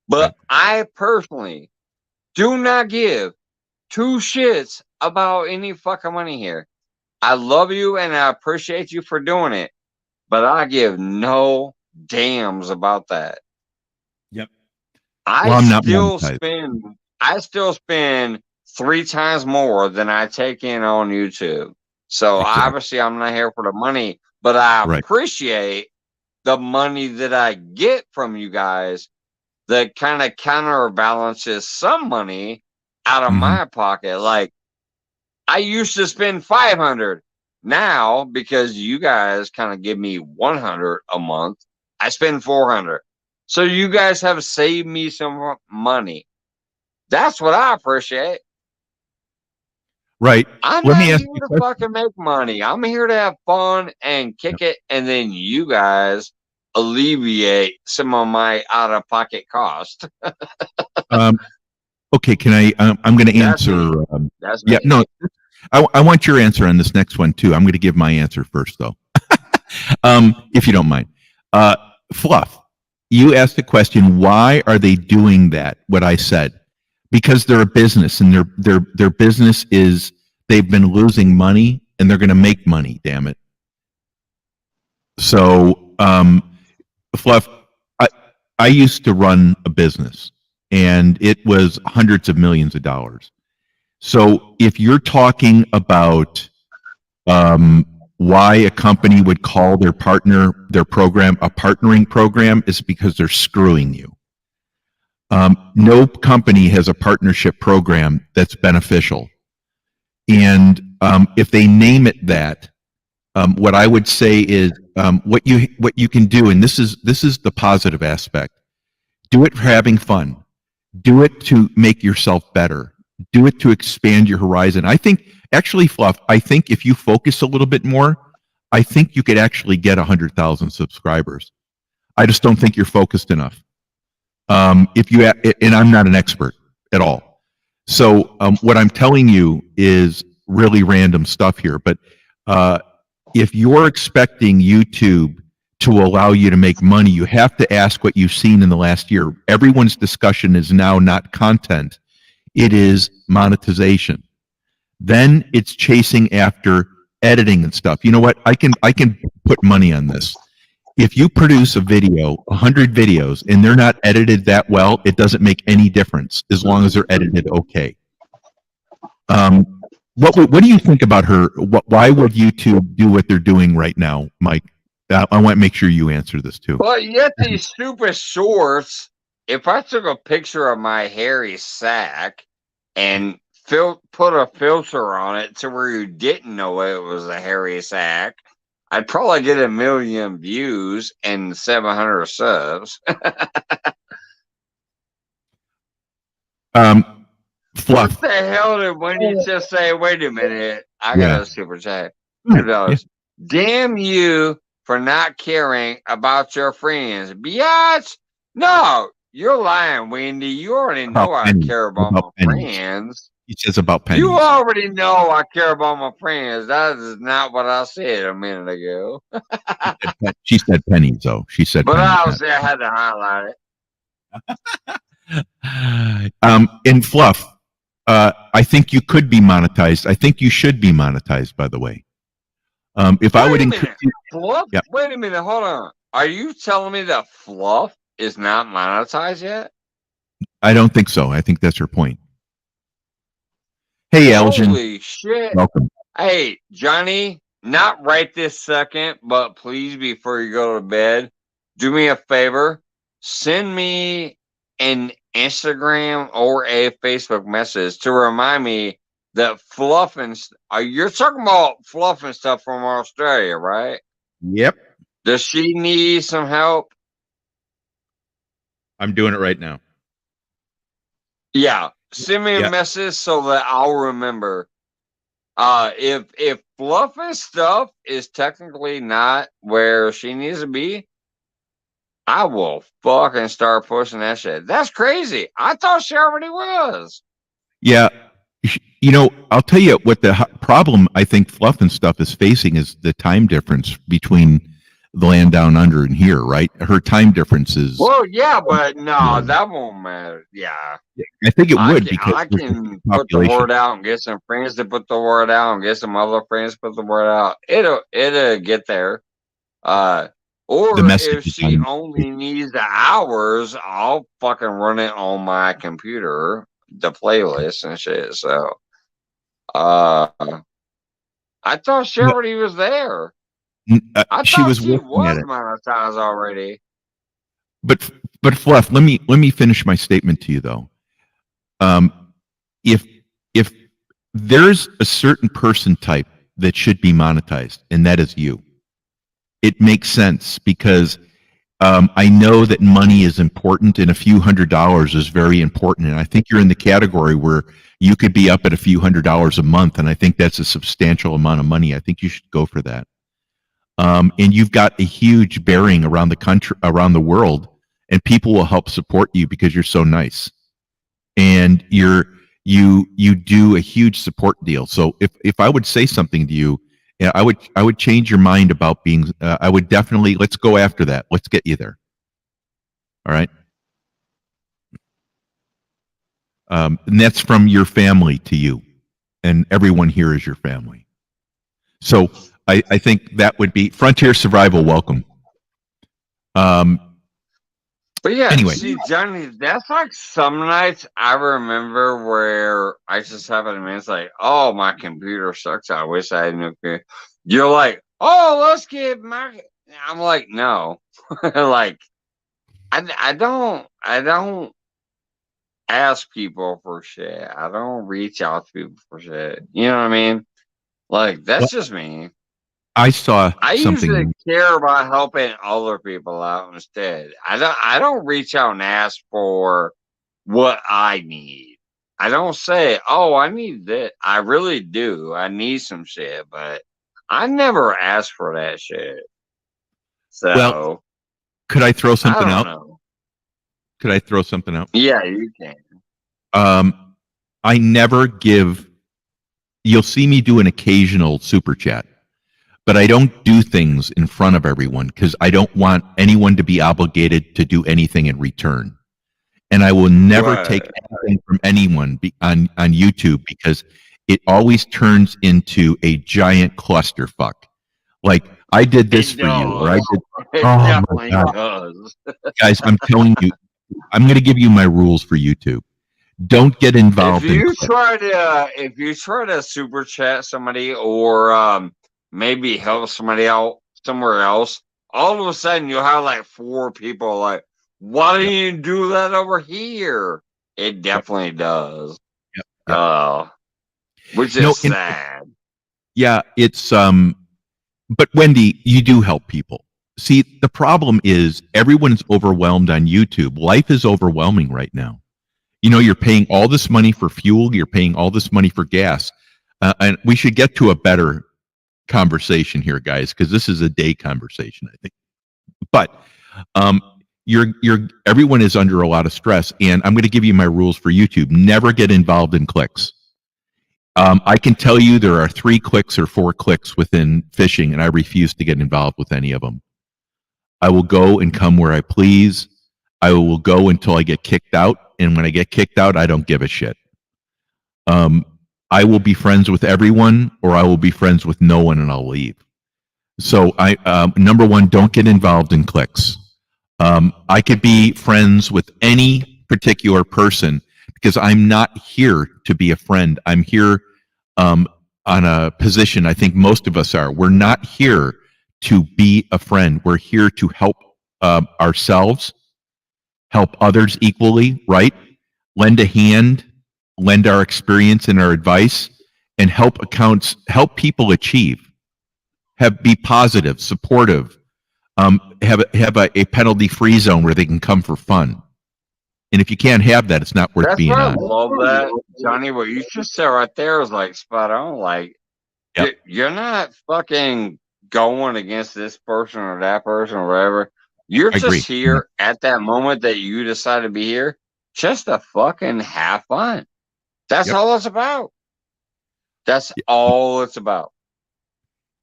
But I personally do not give two shits about any fucking money here. I love you and I appreciate you for doing it, but I give no damns about that. Yep. I still spend 3 times more than I take in on YouTube. So obviously I'm not here for the money, but I appreciate the money that I get from you guys that kind of counterbalances some money out of my pocket. Like, I used to spend 500. Now, because you guys kind of give me 100 a month, I spend 400. So you guys have saved me some money. That's what I appreciate. Right. I'm Let not me ask here you a to question. fucking make money. I'm here to have fun and kick it, and then you guys alleviate some of my out-of-pocket cost. Okay, can I? I'm going to That's me. answer. That's Yeah, me. no, I want your answer on this next one too. I'm going to give my answer first, though, if you don't mind. Fluff, you asked the question: why are they doing that? What I said, because they're a business, and their business is they've been losing money, and they're going to make money. Damn it! So, Fluff, I used to run a business, and it was hundreds of millions of dollars. So if you're talking about why a company would call their program a partnering program, is because they're screwing you. No company has a partnership program that's beneficial. And if they name it that, what I would say is what you can do, and this is the positive aspect. Do it for having fun. Do it to make yourself better. Do it to expand your horizon. I think, actually, Fluff, I think if you focus a little bit more, I think you could actually get 100,000 subscribers. I just don't think you're focused enough. If you and I'm not an expert at all, so what I'm telling you is really random stuff here. But if you're expecting YouTube to allow you to make money, you have to ask what you've seen in the last year. Everyone's discussion is now not content, it is monetization. Then it's chasing after editing and stuff. You know what? I can put money on this. If you produce a video, 100 videos, and they're not edited that well, it doesn't make any difference as long as they're edited okay. What do you think about her? Why would YouTube do what they're doing right now, Mike? I want to make sure you answer this too. But yet these stupid shorts, if I took a picture of my hairy sack and put a filter on it to where you didn't know it was a hairy sack, I'd probably get 1 million views and 700 subs. Fluff. What the hell did Wendy just say? Wait a minute. I got a super chat. Yeah. $2. Damn you for not caring about your friends. Biatch! No, you're lying, Wendy. You already know I care about my friends. He says about pennies. You already know I care about my friends. That is not what I said a minute ago. She said pennies, though. She said but pennies. Obviously, I had to highlight it. In Fluff, I think you could be monetized. I think you should be monetized, by the way. If I would encourage you, Fluff? Yeah. Wait a minute, hold on. Are you telling me that Fluff is not monetized yet? I don't think so. I think that's her point. Hey, Elgin. Holy shit. Welcome. Hey, Johnny, not right this second, but please, before you go to bed, do me a favor. Send me an Instagram or a Facebook message to remind me that Fluff and you're talking about Fluff and stuff from Australia, right? Yep. Does she need some help? I'm doing it right now. Yeah. Send me a message so that I'll remember. If Fluff and stuff is technically not where she needs to be, I will fucking start pushing that shit. That's crazy. I thought she already was. Yeah. You know, I'll tell you what the problem I think Fluff and stuff is facing is the time difference between the land down under and here, right? Her time difference is. Well, yeah, but no, that won't matter. Yeah. I think it would because I can put the word out and get some friends to put the word out and get some other friends to put the word out. It'll get there. Or if she only needs the hours, I'll fucking run it on my computer, the playlist and shit. So, I thought she already was there. I she thought was she was monetized already. But But Fluff, let me finish my statement to you though. If there's a certain person type that should be monetized, and that is you, it makes sense because I know that money is important, and a few $100s is very important. And I think you're in the category where you could be up at a few $100s a month, and I think that's a substantial amount of money. I think you should go for that. And you've got a huge bearing around the country, around the world, and people will help support you because you're so nice, and you do a huge support deal. So if I would say something to you, yeah, I would change your mind about being. I would definitely, let's go after that. Let's get you there. All right. And that's from your family to you, and everyone here is your family. So I think that would be Frontier Survival. Welcome. But yeah, Anyway. see, Johnny, that's like some nights I remember where I just have it, and it's like, oh, my computer sucks. I wish I had no computer. You're like, oh, let's get my. I'm like, no, like, I don't ask people for shit. I don't reach out to people for shit. You know what I mean? Like, that's just me. I saw I something. usually care about helping other people out instead. I don't reach out and ask for what I need. I don't say, oh, I need this. I really do. I need some shit, but I never ask for that shit. So, Well, could I throw something I don't out? know. Could I throw something out? Yeah, you can. I never give. You'll see me do an occasional super chat, but I don't do things in front of everyone because I don't want anyone to be obligated to do anything in return. And I will never take anything from anyone on YouTube because it always turns into a giant clusterfuck. Like, I did this for you, or I did. It Oh my definitely God. does. Guys, I'm telling you, I'm going to give you my rules for YouTube. Don't get involved If in you clips. try to super chat somebody or maybe help somebody out somewhere else, all of a sudden you'll have like 4 people like, why don't you do that over here? It definitely does. Yep. Which is sad. Yeah, it's but Wendy, you do help people. See, the problem is everyone's overwhelmed on YouTube. Life is overwhelming right now. You know, you're paying all this money for fuel, you're paying all this money for gas. And we should get to a better conversation here, guys, because this is a day conversation, I think. But everyone is under a lot of stress, and I'm going to give you my rules for YouTube. Never get involved in clicks. I can tell you there are 3 clicks or 4 clicks within fishing, and I refuse to get involved with any of them. I will go and come where I please. I will go until I get kicked out, and when I get kicked out, I don't give a shit. I will be friends with everyone, or I will be friends with no one, and I'll leave. So number 1, don't get involved in clicks. I could be friends with any particular person because I'm not here to be a friend. I'm here on a position. I think most of us are. We're not here to be a friend. We're here to help ourselves, help others equally, right? Lend a hand, lend our experience and our advice, and help people achieve. Be positive, supportive. Have a penalty-free zone where they can come for fun. And if you can't have that, it's not worth being on. I love that, Johnny. What you just said right there was like spot on. Like, you're not fucking going against this person or that person or whatever. You're just here at that moment that you decide to be here just to fucking have fun. That's all it's about. That's all it's about.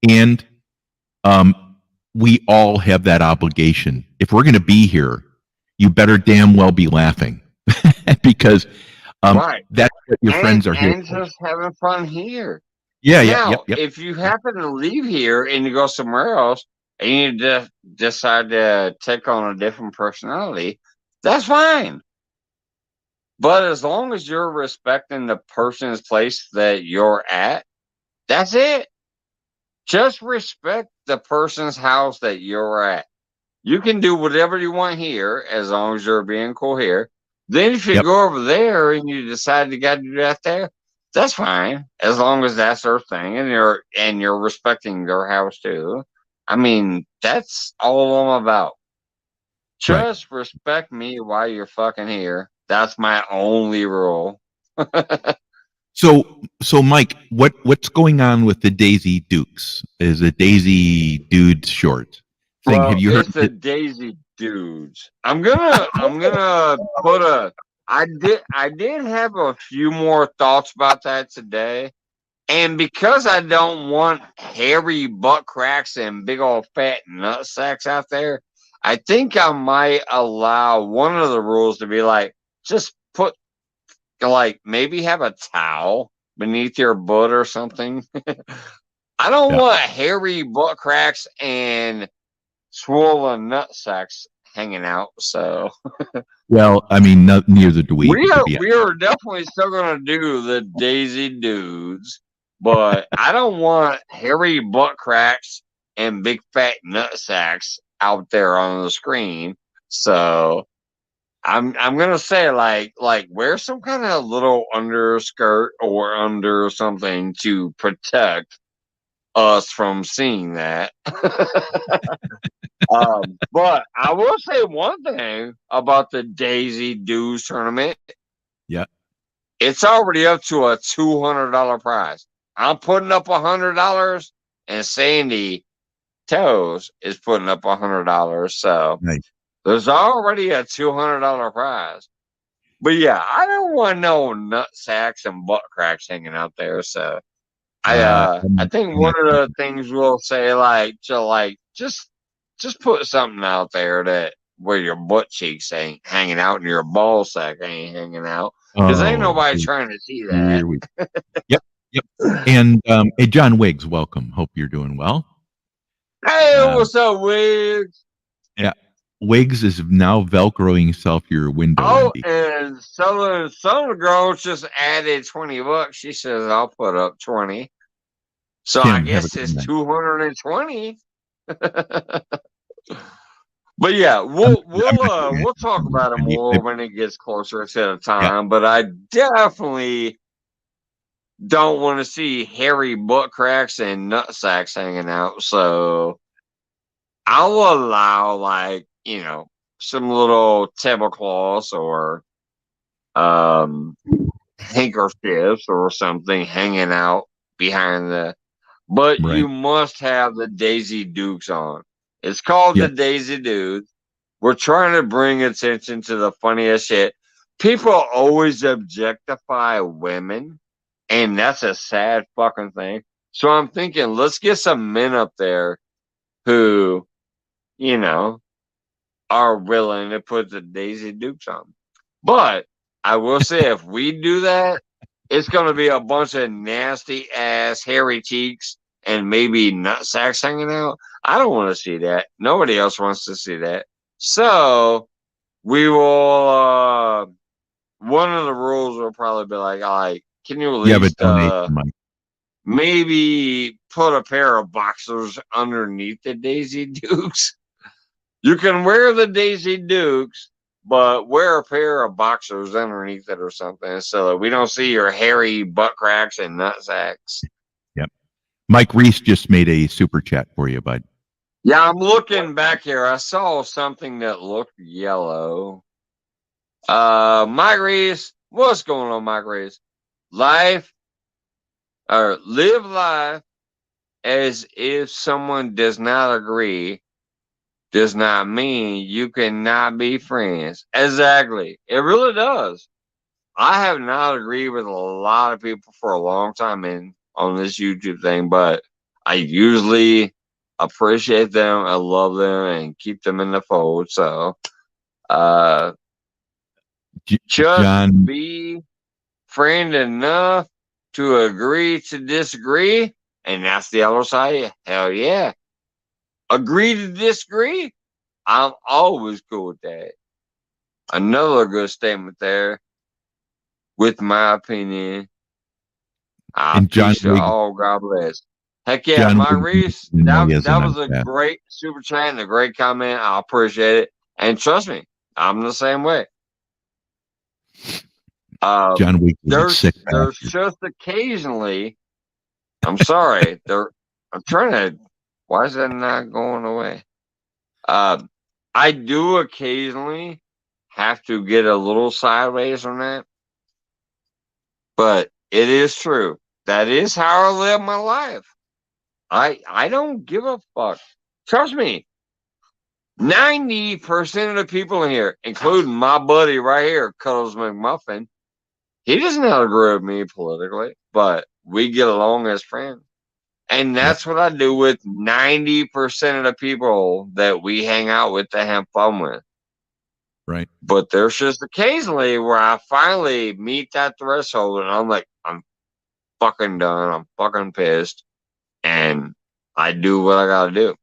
And we all have that obligation. If we're going to be here, you better damn well be laughing because that's what your friends are here and just having fun here. Yeah. If you happen to leave here and you go somewhere else and you just decide to take on a different personality, that's fine. But as long as you're respecting the person's place that you're at, that's it. Just respect the person's house that you're at. you can do whatever you want here as long as you're being cool here. Then if you Yep. go over there and you decide you got to do that there, that's fine as long as that's their thing and you're respecting their house too. I mean, that's all I'm about. Right. Just respect me while you're fucking here. That's my only rule. So Mike, what's going on with the Daisy Dukes? Is a Daisy Dudes short thing? Have Well, you heard? it's the Daisy Dudes. I'm gonna put a. I did have a few more thoughts about that today, and because I don't want hairy butt cracks and big old fat nut sacks out there, I think I might allow one of the rules to be like just put like maybe have a towel beneath your butt or something. I don't Yeah. want hairy butt cracks and swollen nut sacks hanging out. So Well, I mean, neither do we. we To are be we are definitely still gonna do the Daisy Dudes, but I don't want hairy butt cracks and big fat nut sacks out there on the screen. So I'm gonna say like wear some kind of little underskirt or under something to protect us from seeing that. But I will say one thing about the Daisy Dues tournament. Yeah. It's already up to a $200 prize. I'm putting up $100, and Sandy Toes is putting up $100. So Nice. there's already a $200 prize. But yeah, I don't want no nut sacks and butt cracks hanging out there. So I think I'm one not- of the things we'll say just put something out there that where your butt cheeks ain't hanging out and your ball sack ain't hanging out because ain't Oh, nobody trying to see that. here we. Yep. Yep. And hey, John Wiggs, welcome. Hope you're doing well. Hey, Um, what's up, Wiggs? yeah. Wiggs is now Velcroing himself your window, Oh, Andy. and Southern Girl just added $20. She says I'll put up 20. So I Kim, have a guess good it's night. 220. But yeah, I'm not doing we'll talk it. about it Andy. more when it gets closer to the Yeah. time. But I definitely don't want to see hairy butt cracks and nut sacks hanging out. So I'll allow some little tablecloths or handkerchiefs or something hanging out behind the. But Right. you must have the Daisy Dukes on. It's called Yeah. the Daisy Dukes. We're trying to bring attention to the funniest shit. People always objectify women, and that's a sad fucking thing. So I'm thinking, let's get some men up there who, you know, are willing to put the Daisy Dukes on. But I will say, if we do that, it's going to be a bunch of nasty ass hairy cheeks and maybe nut sacks hanging out. I don't want to see that. Nobody else wants to see that. So we will. One of the rules will probably be like, can you at You have a least donation, Mike. maybe put a pair of boxers underneath the Daisy Dukes? You can wear the Daisy Dukes, but wear a pair of boxers underneath it or something so that we don't see your hairy butt cracks and nut sacks. Yep. Mike Reese just made a super chat for you, bud. Yeah, I'm looking back here. I saw something that looked yellow. Mike Reese, what's going on, Mike Reese? Live life as if someone does not agree does not mean you cannot be friends. Exactly. It really does. I have not agreed with a lot of people for a long time on this YouTube thing, but I usually appreciate them, I love them, and keep them in the fold. So just John, be friend enough to agree to disagree, and that's the other side. Hell yeah. Agree to disagree. I'm always cool with that. Another good statement there. With my opinion, I and John peace to Wiggs, all. God bless. Heck yeah, John Mike Wick Reese. didn't know he has That a was a nice great super chat and a great comment. I appreciate it. And trust me, I'm the same way. John Wick is a sick There's bastard. just occasionally. I'm sorry. I'm trying to. Why is that not going away? I do occasionally have to get a little sideways on that, but it is true. That is how I live my life. I don't give a fuck. Trust me. 90% of the people in here, including my buddy right here, Cuddles McMuffin, he doesn't agree with me politically, but we get along as friends. And that's what I do with 90% of the people that we hang out with to have fun with. Right. But there's just occasionally where I finally meet that threshold and I'm like, I'm fucking done. I'm fucking pissed. And I do what I gotta do.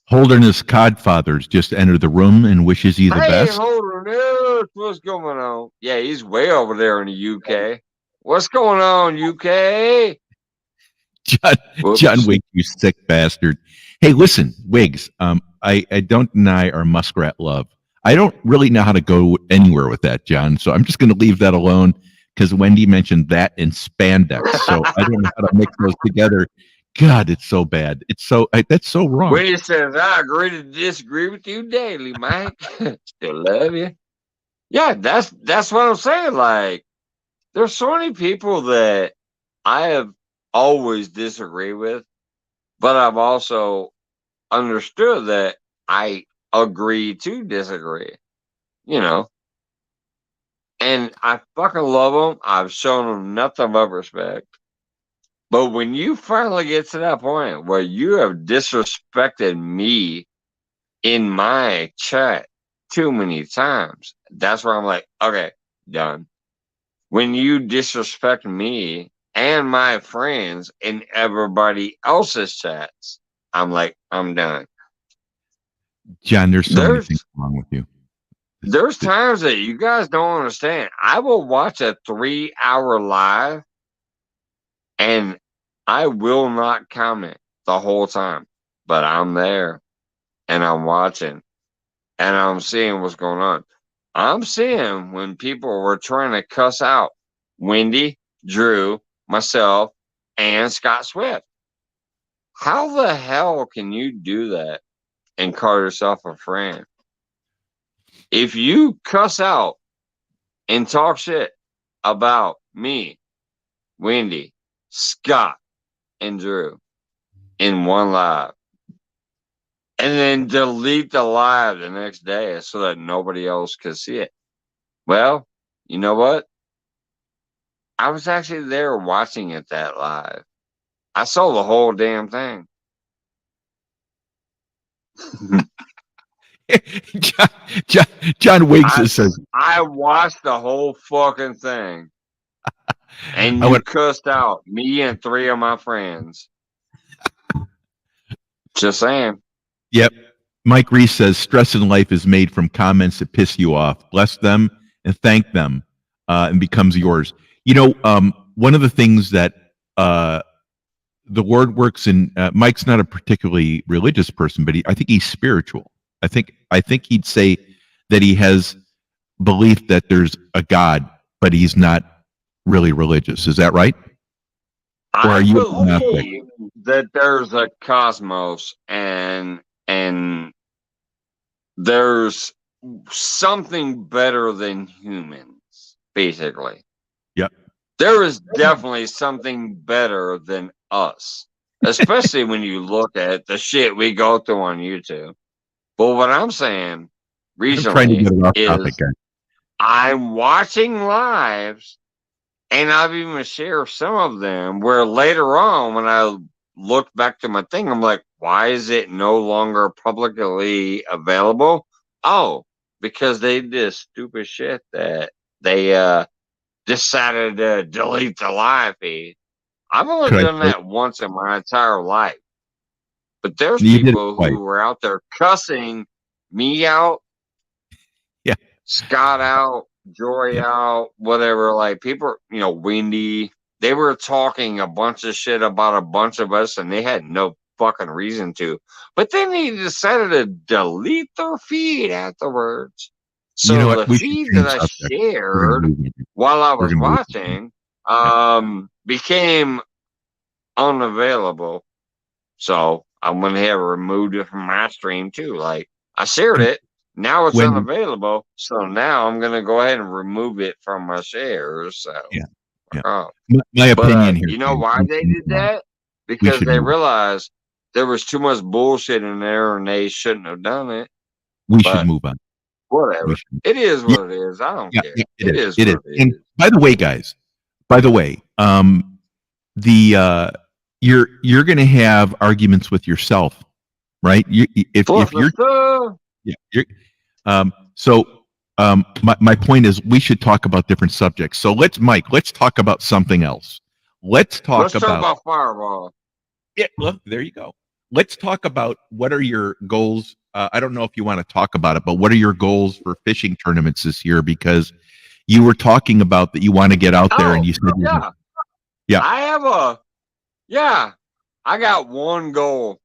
Holderness Codfathers just entered the room and wishes you the Hey, best. Holderness, what's going on? Yeah, he's way over there in the UK. What's going on, UK? John Wiggs, you sick bastard. Hey, listen, Wiggs, I don't deny our muskrat love. I don't really know how to go anywhere with that, John. So I'm just going to leave that alone because Wendy mentioned that in spandex. So I don't know how to mix those together. God, it's so bad. That's so wrong. Wendy says, I agree to disagree with you daily, Mike. Still love you. Yeah, that's what I'm saying. Like, there's so many people that I have always disagreed with, but I've also understood that I agree to disagree, you know. And I fucking love them. I've shown them nothing but respect. But when you finally get to that point where you have disrespected me in my chat too many times, that's where I'm like, okay, done. When you disrespect me and my friends in everybody else's chats, I'm like, I'm done. John, there's so many things wrong with you. There's times that you guys don't understand. I will watch a 3-hour live and I will not comment the whole time, but I'm there and I'm watching and I'm seeing what's going on. I'm seeing when people were trying to cuss out Wendy, Drew, myself, and Scott Swift. How the hell can you do that and call yourself a friend? If you cuss out and talk shit about me, Wendy, Scott, and Drew in one live, and then delete the live the next day so that nobody else could see it. Well, you know what? I was actually there watching it that live. I saw the whole damn thing. John Wiggs says, I watched the whole fucking thing. And you cussed out me and 3 of my friends. Just saying. Yep. Mike Reese says, stress in life is made from comments that piss you off. Bless them and thank them and becomes yours. You know, one of the things that the word works in, Mike's not a particularly religious person, but I think he's spiritual. I think he'd say that he has belief that there's a God, but he's not really religious. Is that right? Or are you believe that there's a cosmos and there's something better than humans, basically. Yep. There is definitely something better than us, especially when you look at the shit we go through on YouTube. But what I'm saying recently is I'm watching lives, and I've even shared some of them where later on, when I look back to my thing, I'm like, why is it no longer publicly available? Oh, because they did stupid shit that they decided to delete the live feed. I've only done that once in my entire life. But there's people who were out there cussing me out, Scott out, Joy out, whatever. Like people, you know, Wendy, they were talking a bunch of shit about a bunch of us, and they had no fucking reason to. But then they decided to delete their feed afterwards. You know So what? the We should feed that change I subject. We're gonna shared move on. while I We're was gonna move watching on. became unavailable. So I went ahead and removed it from my stream too. Like I shared And it. Now it's when unavailable. So now I'm gonna go ahead and remove it from my shares. So yeah, yeah. uh, My but opinion here. you know Is why we they should did move on. that? We Because should they move. realized there was too much bullshit in there and they shouldn't have done it. We should But move on. whatever. We should. It is Yeah, what it is. I don't yeah, care. yeah. It is It is. what it And is. by the way, guys. By the way, the you're going to have arguments with yourself, right? If you're yeah, you're so my point is we should talk about different subjects. So let's talk about something else. Let's talk about Fireball. yeah, well, there you go. Let's talk about what are your goals. I don't know if you want to talk about it, but what are your goals for fishing tournaments this year? Because you were talking about that you want to get out there, and you said, yeah. Yeah. I have I got one goal.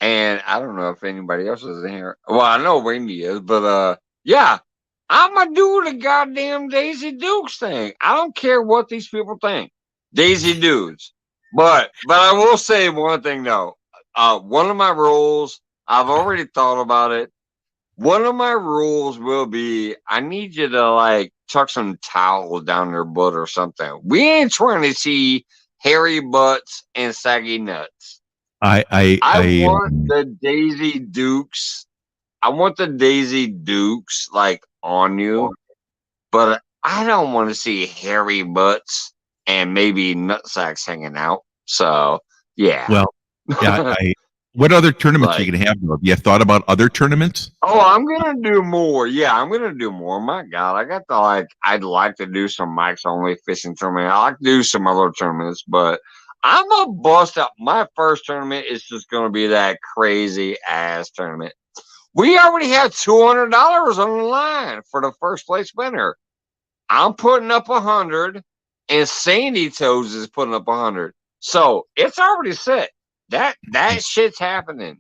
And I don't know if anybody else is in here. Well, I know Wendy is, but yeah, I'm gonna do the goddamn Daisy Dukes thing. I don't care what these people think. Daisy Dudes. But I will say one thing though. One of my rules, I've already thought about it. One of my rules will be I need you to like tuck some towels down their butt or something. We ain't trying to see hairy butts and saggy nuts. I want the Daisy Dukes. I want the Daisy Dukes like on you, but I don't want to see hairy butts and maybe nutsacks hanging out. So yeah. Well, yeah. What other tournaments are you Like, going to have? Have you thought about other tournaments? oh, I'm gonna do more. Yeah, I'm gonna do more. My God, I got the like. I'd like to do some Mike's Only fishing tournament. I like to do some other tournaments, but I'm gonna bust up. My first tournament is just gonna be that crazy ass tournament. We already have $200 on the line for the first place winner. I'm putting up 100, and Sandy Toes is putting up 100. So it's already set. That shit's happening.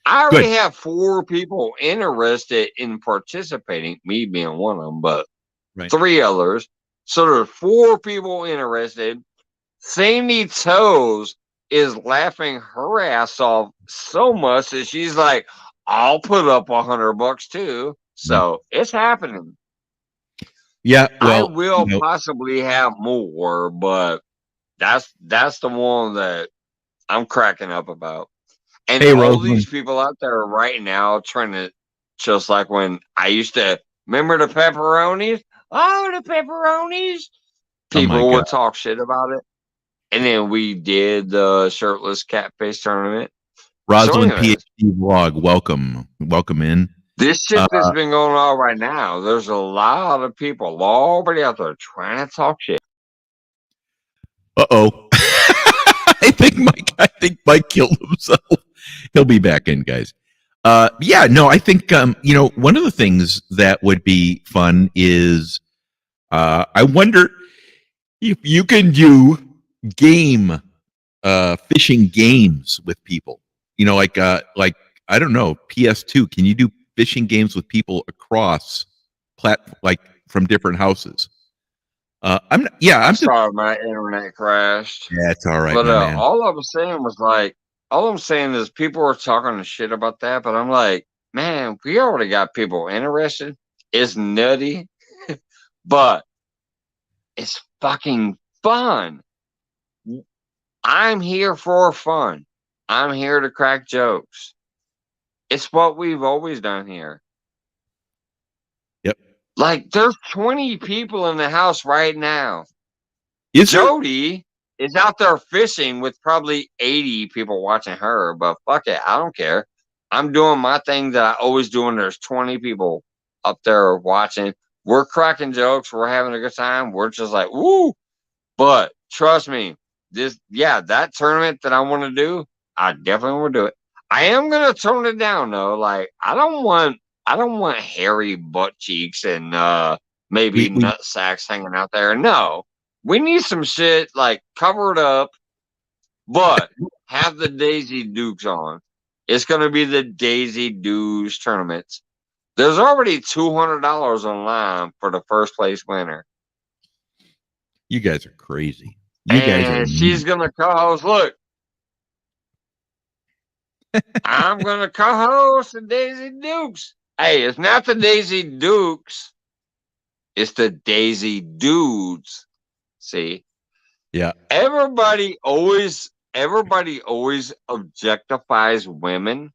I already have 4 people interested in participating, me being one of them, but 3 others. So there's 4 people interested. Sandy Toes is laughing her ass off so much that she's like, I'll put up $100 too. So it's happening. Yeah, well, I will possibly have more, but that's the one that I'm cracking up about. And hey, all Roseland. these people out there right now trying to, just like when I used to remember the pepperonis. Oh, the pepperonis! People would talk shit about it, and then we did the shirtless catfish tournament. Rosalind PhD vlog, welcome in. This shit that's been going on right now. There's a lot of people already out there trying to talk shit. Uh-oh. I think Mike killed himself. He'll be back in, guys. Yeah, no, I think one of the things that would be fun is I wonder if you can do fishing games with people. Like I don't know, PS2. Can you do fishing games with people across from different houses? I'm sorry, my internet crashed. Yeah, it's all right. But man. all I was saying was like, all I'm saying is people are talking shit about that, but I'm like, man, we already got people interested. It's nutty, but it's fucking fun. I'm here for fun. I'm here to crack jokes. It's what we've always done here. Yep. Like, there's 20 people in the house right now. Jody is out there fishing with probably 80 people watching her, but fuck it. I don't care. I'm doing my thing that I always do when there's 20 people up there watching. We're cracking jokes. We're having a good time. We're just like, woo. But trust me, that tournament that I want to do, I definitely want to do it. I am going to tone it down though. Like, I don't want hairy butt cheeks and maybe nut sacks hanging out there. No. We need some shit like covered up, but have the Daisy Dukes on. It's going to be the Daisy Dukes tournaments. There's already $200 online for the first place winner. You guys are crazy. You guys are. And she's going to co-host. Look, I'm going to co-host the Daisy Dukes. Hey, it's not the Daisy Dukes. It's the Daisy Dudes. See? Yeah. Everybody always objectifies women.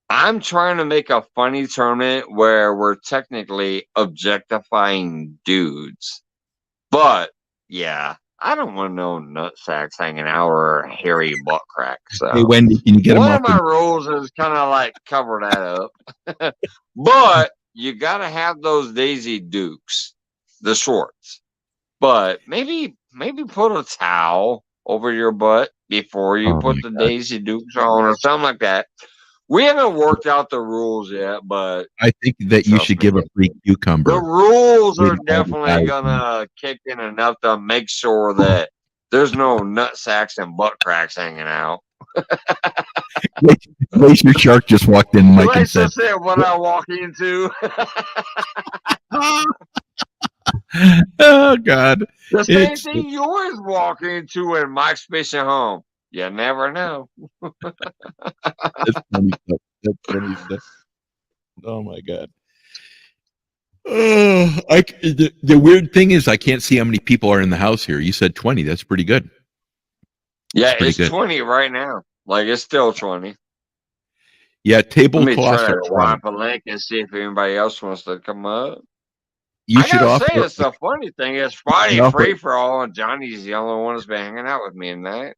I'm trying to make a funny tournament where we're technically objectifying dudes. But yeah, I don't want no nutsacks hanging out or hairy butt crack. So Hey, Wendy, can you get one them of my rules is kind of like cover that up. But you gotta have those Daisy Dukes, the shorts. But maybe put a towel over your butt before you put the Daisy Dukes on or something like that. We haven't worked out the rules yet, but I think that you should give a free cucumber. the rules are definitely gonna kick in enough to make sure that there's no nut sacks and butt cracks hanging out. Glacier Shark just walked in, Mike, and said, "What I walk into." Oh God! The same thing you always walk into in Mike's Fishing Home. You never know. That's funny stuff. That's funny stuff. Oh my God! The weird thing is, I can't see how many people are in the house here. You said 20. That's pretty good. Yeah, it's 20 right now. Like it's still 20. Yeah, table costs. costs Let are me try to drop a link and see if anybody else wants to come up. You should offer. Say it's the funny thing. It's Friday free for all, and Johnny's the only one that's been hanging out with me tonight.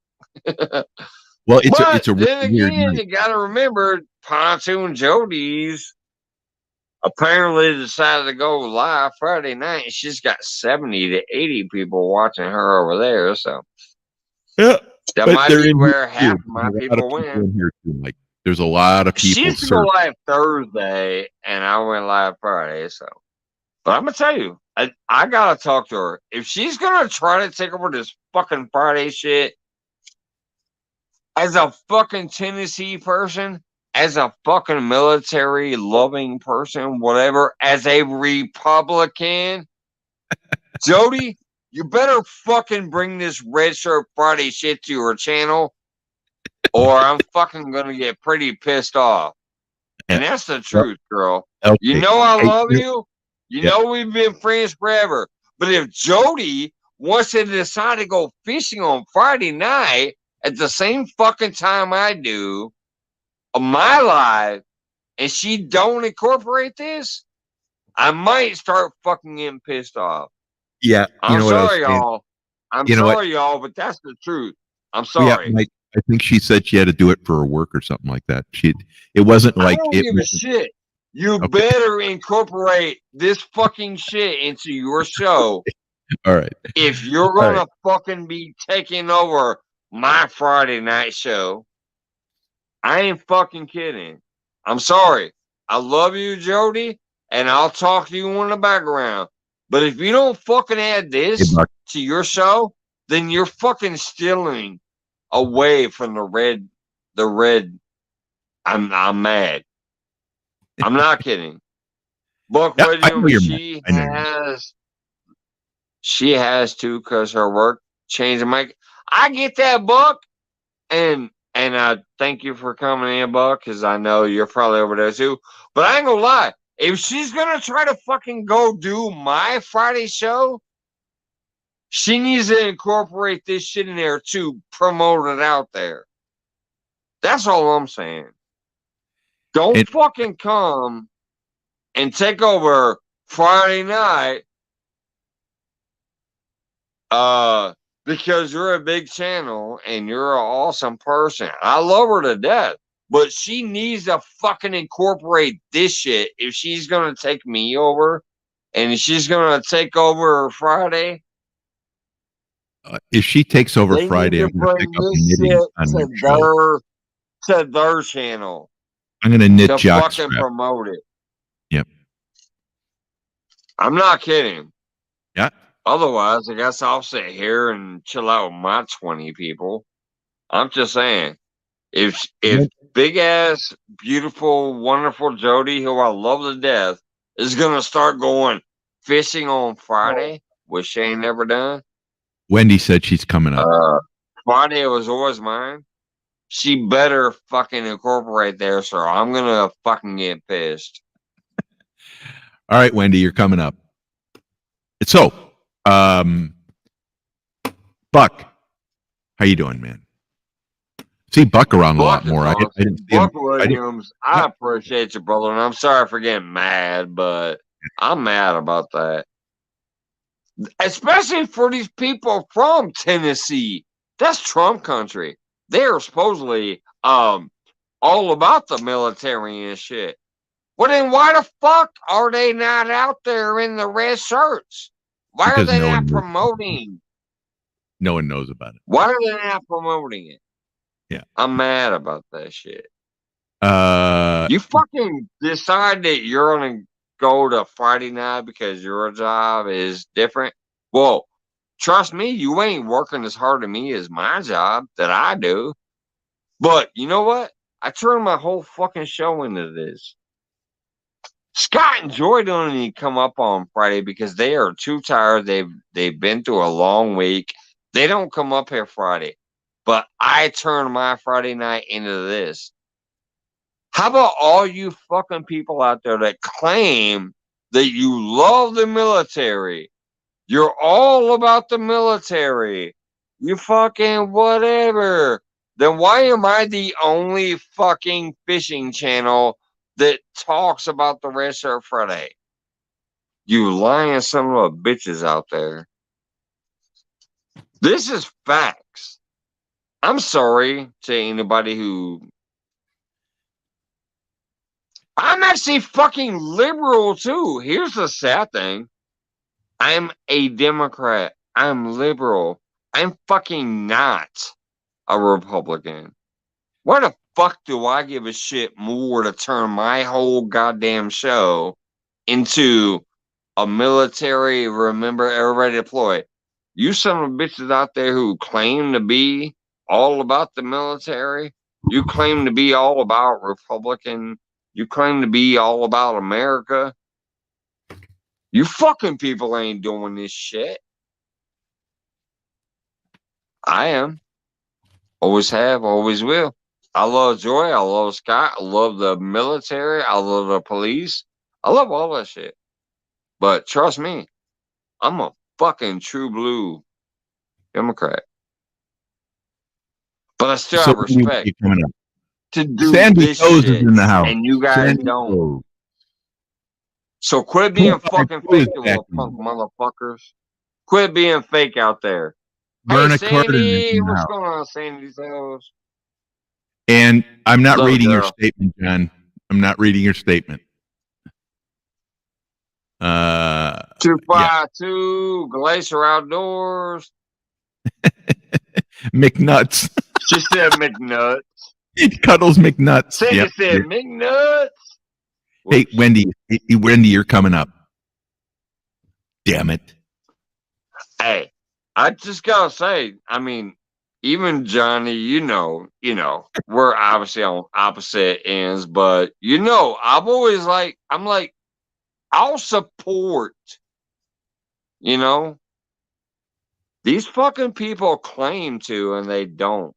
Well, it's a then weird again, night. you got to remember Pontoon Jody's apparently decided to go live Friday night. She's got 70 to 80 people watching her over there, so yeah, that might be where half my people went. Here too, Mike. There's a lot of people. She used to go live Thursday, and I went live Friday, so. But I'm gonna tell you, I gotta talk to her. If she's gonna try to take over this fucking Friday shit, as a fucking Tennessee person, as a fucking military loving person, whatever, as a Republican, Jody, you better fucking bring this Red Shirt Friday shit to your channel, or I'm fucking gonna get pretty pissed off. And that's the truth, girl. Okay. You know I love you. You know we've been friends forever. But if Jody wants to decide to go fishing on Friday night at the same fucking time I do on my live, and she don't incorporate this, I might start fucking getting pissed off. Yeah. I'm sorry, y'all. I'm sorry, y'all, but that's the truth. I'm sorry. Yeah, I think she said she had to do it for her work or something like that. It wasn't like I don't give a shit. You better incorporate this fucking shit into your show. All right. If you're gonna fucking be taking over my Friday night show, I ain't fucking kidding. I'm sorry. I love you, Jody, and I'll talk to you in the background. But if you don't fucking add this to your show, then you're fucking stealing away from the red. I'm mad. I'm not kidding. Buck Williams, she has to, because her work changed. I get that, Buck, and thank you for coming in, Buck, because I know you're probably over there too. But I ain't gonna lie, if she's gonna try to fucking go do my Friday show, she needs to incorporate this shit in there to promote it out there. That's all I'm saying. Don't fucking come and take over Friday night because you're a big channel and you're an awesome person. I love her to death, but she needs to fucking incorporate this shit if she's going to take me over and she's going to take over Friday. If she takes over Friday, I'm going to pick up knitting to their channel. I'm going to knit to jocks fucking promote it. Yep. I'm not kidding. Yeah. Otherwise, I guess I'll sit here and chill out with my 20 people. I'm just saying, if big ass, beautiful, wonderful Jody, who I love to death, is gonna start going fishing on Friday, which she ain't never done. Wendy said she's coming up. Friday was always mine. She better fucking incorporate there, sir. I'm gonna fucking get pissed. All right, Wendy, you're coming up. So, Buck, how you doing, man? See Buck around a lot more. I didn't see Buck him. Williams, I appreciate you, brother, and I'm sorry for getting mad, but I'm mad about that. Especially for these people from Tennessee. That's Trump country. They're supposedly all about the military and shit. Well, then why the fuck are they not out there in the red shirts? Why Because are they no not one knows. promoting? No one knows about it. Why are they not promoting it? Yeah. I'm mad about that shit. Uh, You fucking decide that you're gonna go to Friday night because your job is different. Well, trust me, you ain't working as hard as me as my job that I do. But you know what? I turned my whole fucking show into this. Scott and Joy don't even come up on Friday because they are too tired. They've been through a long week. They don't come up here Friday. But I turn my Friday night into this. How about all you fucking people out there that claim that you love the military? You're all about the military. You fucking whatever. Then why am I the only fucking fishing channel that talks about the Red Shirt Friday? You lying son of a bitches out there. This is facts. I'm sorry to anybody who... I'm actually fucking liberal too. Here's the sad thing. I'm a Democrat. I'm liberal. I'm fucking not a Republican. Why the fuck do I give a shit more to turn my whole goddamn show into a military, remember everybody deploy? You son of bitches out there who claim to be all about the military, you claim to be all about Republican, you claim to be all about America. You fucking people ain't doing this shit. I am. Always have, always will. I love Joy. I love Scott. I love the military. I love the police. I love all that shit. But trust me, I'm a fucking true blue Democrat. But I still have respect to do Sandy this Rose shit, is in the house. and you guys Sandy don't. Rose. So quit being fucking fake, you little Exactly. punk motherfuckers. Quit being fake out there. Verna Hey, Carter is Sandy, in the what's house. going on, Sandy's house? And I'm not Love reading your girl. statement, John. I'm not reading your statement. 252 Glacier Outdoors. McNuts. She said McNuts. Cuddles McNuts. Sandy Yep. said McNuts. Hey, Whoops. Wendy, you're coming up. Damn it. Hey, I just gotta say, I mean, even Johnny, you know, we're obviously on opposite ends, but I'm always like, I'll support, these fucking people claim to and they don't.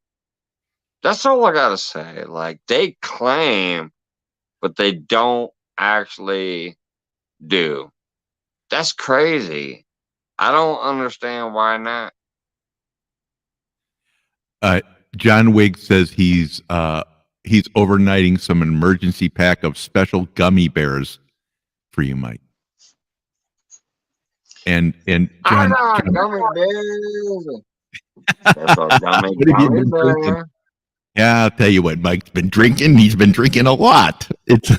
That's all I gotta say. Like, they claim, but they don't actually do. That's crazy. I don't understand why not. John Wigg says he's overnighting some emergency pack of special gummy bears for you, Mike. And John, I got gummy bears. That's a gummy What have you been bear. drinking? Yeah, I'll tell you what, Mike's been drinking. He's been drinking a lot. It's.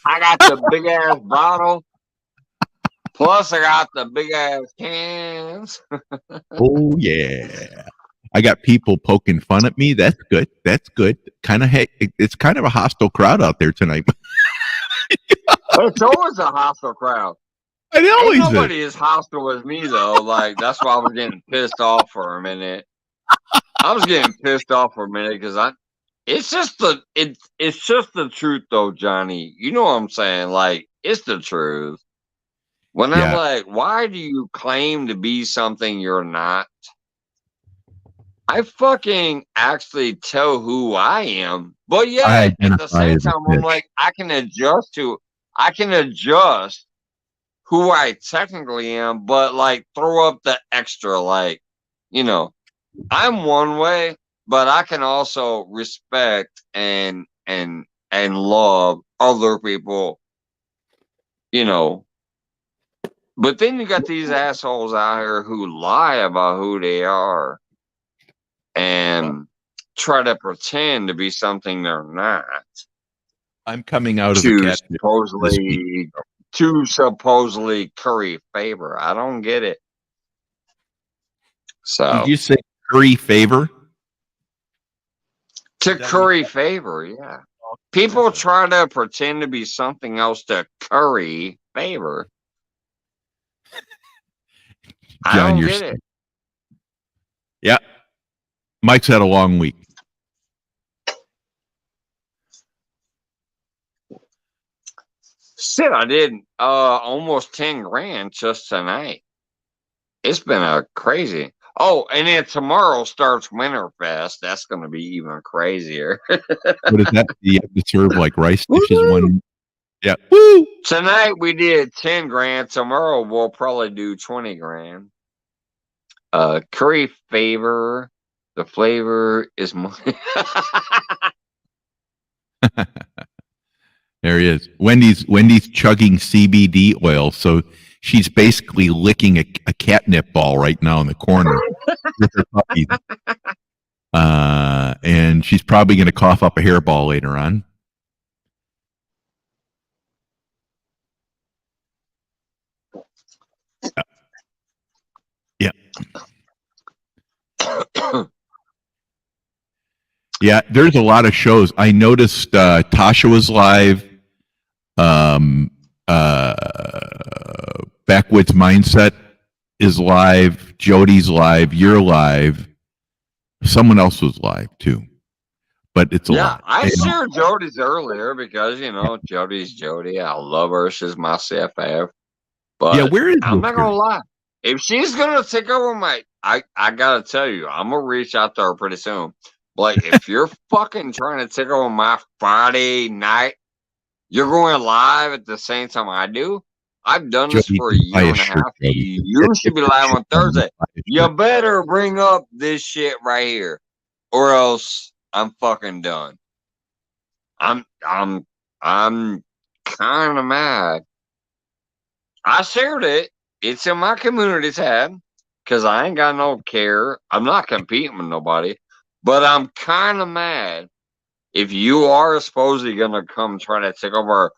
I got the big ass bottle. Plus, I got the big ass cans. Oh yeah. I got people poking fun at me. That's good. That's good. It's kind of a hostile crowd out there tonight. It's always a hostile crowd. I know Ain't he's a, nobody as hostile as me though. Like that's why I was getting pissed off for a minute. I was getting pissed off for a minute because it's just the truth though, Johnny. You know what I'm saying? Like it's the truth. When I'm yeah. like, why do you claim to be something you're not? I fucking actually tell who I am, but I yet at the identify same as a time, I'm bitch. like, I can adjust who I technically am, but like throw up the extra, like, you know, I'm one way, but I can also respect and love other people, you know. But then you got these assholes out here who lie about who they are and try to pretend to be something they're not I'm coming out of a to cat this week. supposedly curry favor. I don't get it. Did So you say curry favor? to Is that what you curry said? favor, yeah. People try to pretend to be something else to curry favor. I John, don't you're get it. yeah. Mike's had a long week. Shit, I did almost 10 grand just tonight. It's been a crazy. Oh, and then tomorrow starts Winterfest. That's going to be even crazier. What is that? You have to serve like rice dishes Woo! one. Yeah. Woo! Tonight we did 10 grand. Tomorrow we'll probably do 20 grand. Curry favor. The flavor is money. There he is. Wendy's chugging CBD oil, so she's basically licking a catnip ball right now in the corner with her puppy. And she's probably going to cough up a hairball later on. Yeah. Yeah, there's a lot of shows. I noticed Tasha was live. Backwoods Mindset is live. Jody's live. You're live. Someone else was live too, but it's a Yeah, lot. I shared Jody's earlier because, you know, Jody's Jody. I love her. She's my CFF. But Yeah, where is I'm not her? going to lie. If she's going to take over I got to tell you, I'm going to reach out to her pretty soon. Like, if you're fucking trying to take over my Friday night, you're going live at the same time I do. I've done this Jody, for a year and a half. You should be live on Thursday. You better bring up this shit right here, or else I'm fucking done. I'm kind of mad. I shared it. It's in my community tab because I ain't got no care. I'm not competing with nobody, but I'm kind of mad. If you are supposedly gonna come try to take over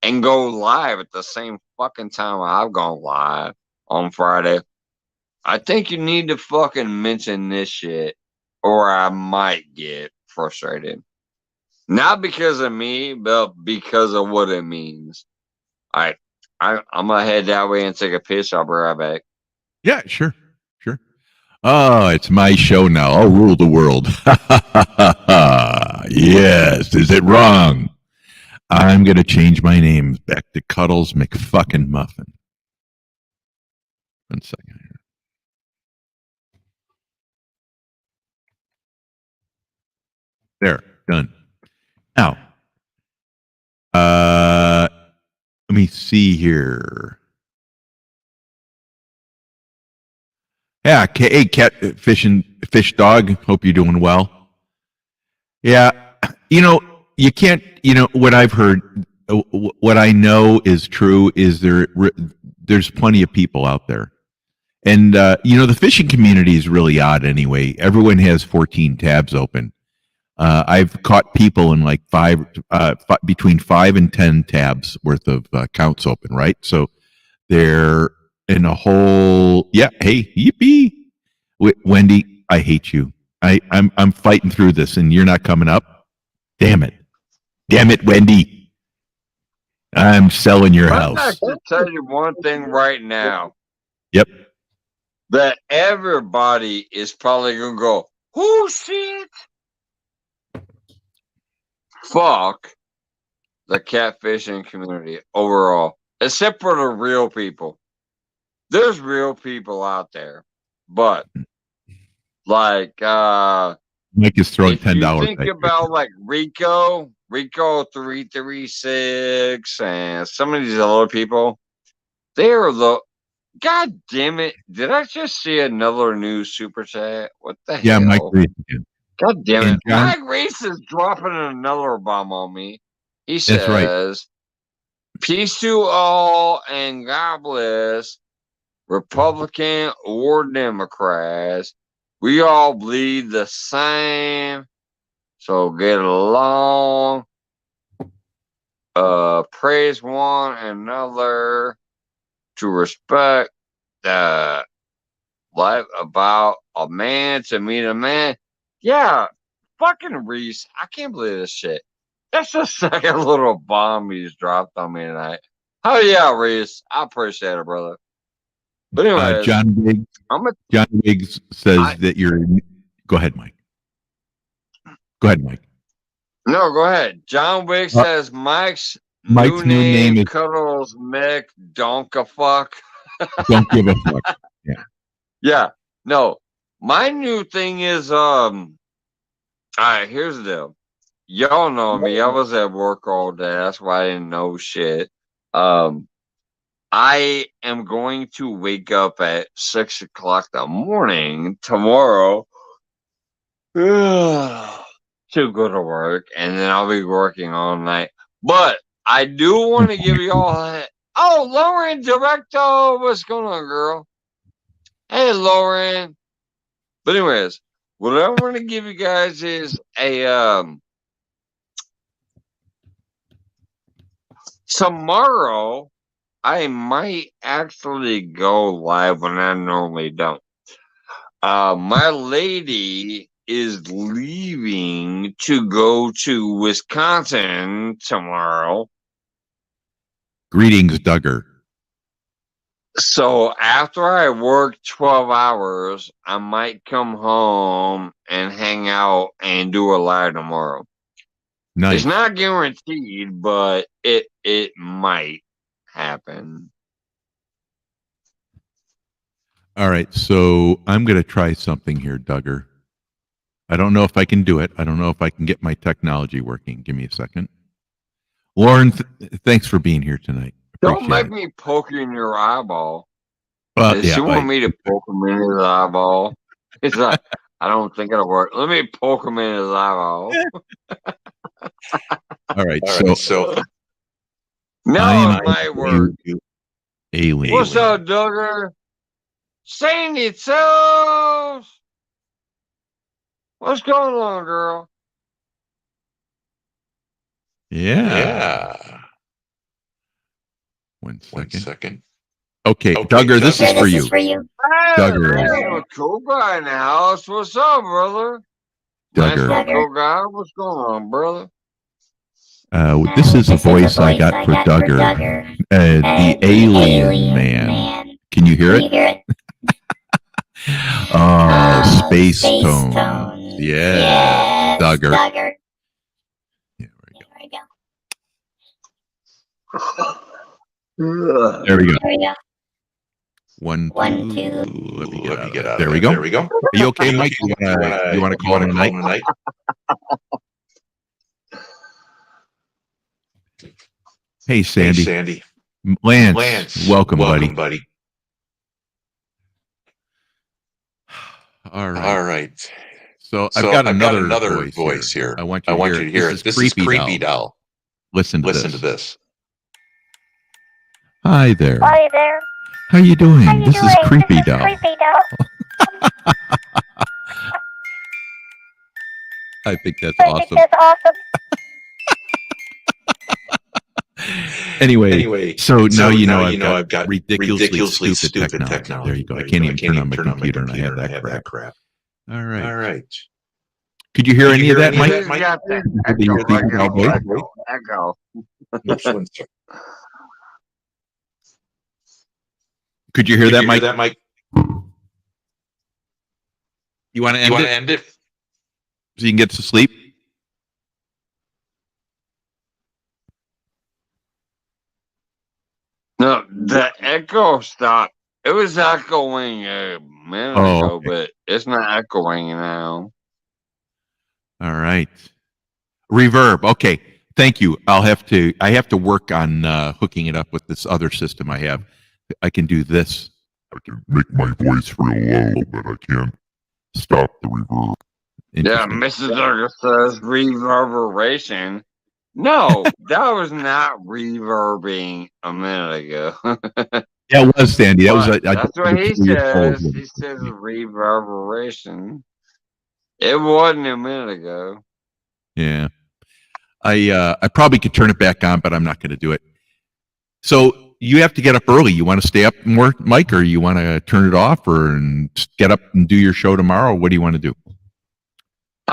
and go live at the same fucking time I've gone live on Friday, I think you need to fucking mention this shit, or I might get frustrated. Not because of me, but because of what it means. I'm gonna head that way and take a piss. I'll be right back. Yeah, sure. Oh, it's my show now. I'll rule the world. Yes, is it wrong? I'm going to change my name back to Cuddles McFucking Muffin. 1 second here. There, done. Now, let me see here. Yeah, hey, fish dog. Hope you're doing well. Yeah, you can't. What I've heard, what I know is true is there's plenty of people out there, and the fishing community is really odd anyway. Everyone has 14 tabs open. I've caught people in like between 5 and 10 tabs worth of accounts open, right? So they're in a whole, yeah, hey, yippee. Wendy, I hate you. I'm fighting through this and you're not coming up. Damn it, Wendy. I'm selling your I'm house. going to tell you one thing right now. Yep. That everybody is probably going to go, oh, shit. Fuck the catfishing community overall, except for the real people. There's real people out there, but like Mike is throwing if you $10. think about like Rico 336 and some of these other people, they are the God damn it. Did I just see another new super chat? What the hell? Yeah, Mike Reese again. God damn And it. John- Mike Reese is dropping another bomb on me. He That's says, right. peace to all and God bless, Republican or Democrats. We all bleed the same, so get along. Praise one another, to respect the life about a man to meet a man. Yeah, fucking Reese. I can't believe this shit. That's the second little bomb he's dropped on me tonight. Oh yeah, Reese. I appreciate it, brother. But anyways, John Wiggs says that you're. Go ahead, Mike. Go ahead, Mike. No, go ahead. John Wick says Mike's new name is Cuddles Mick Donka Fuck. Don't give a fuck. Yeah. No. My new thing is alright, here's the deal. Y'all know me. I was at work all day. That's why I didn't know shit. I am going to wake up at 6 o'clock in the morning tomorrow to go to work, and then I'll be working all night. But I do want to give you all that. Oh, Lauren Directo, what's going on, girl? Hey, Lauren. But anyways, what I want to give you guys is a tomorrow I might actually go live when I normally don't. My lady is leaving to go to Wisconsin tomorrow. Greetings, Duggar. So after I work 12 hours, I might come home and hang out and do a live tomorrow. Nice. It's not guaranteed, but it might happen. All right, so I'm going to try something here, Duggar. I don't know if I can do it. I don't know if I can get my technology working. Give me a second. Lauren, thanks for being here tonight. Don't make me poke you in your eyeball. Yeah, she want me to poke him in his eyeball. It's like, I don't think it'll work. Let me poke him in his eyeball. All right, so no, it might work. Alien. What's up, Duggar? Sandy Toes! What's going on, girl? Yeah. One second. Okay, Duggar, this is for you. Hey, Duggar. man, a cool guy in the house. What's up, brother? Duggar. Nice cool guy. What's going on, brother? This is a voice I got for Duggar. The Alien Man. Can you hear it? Oh, space tones. Yeah, Duggar. Yeah, there we go. One, two. Let me get out. There we go. Are you okay, Mike? You want to call it a night? Hey, Sandy. Lance. Welcome, buddy. All right. So I've got another voice here. I want you to hear it. This is Creepy Doll. Listen to this. Hi there. How you doing? This is Creepy Doll. I think that's awesome. Anyway, so now you know I've got ridiculously stupid technology. There you go. I can't even turn on my computer and I have that crap. All right. Could you hear any of that, Mike? He's got that echo. Could you hear that, Mike? You want to end it so you can get to sleep? No, the echo stopped. It was echoing a minute ago, okay. but it's not echoing now. All right. Reverb. Okay. Thank you. I have to work on hooking it up with this other system I have. I can do this. I can make my voice real low, but I can't stop the reverb. Yeah, Mrs. Douglas says reverberation. No, that was not reverbing a minute ago. Yeah, it was, Sandy. That was that's what he says. He says reverberation. It wasn't a minute ago. Yeah. I probably could turn it back on, but I'm not going to do it. So you have to get up early. You want to stay up more, Mike, or you want to turn it off, or get up and do your show tomorrow? What do you want to do?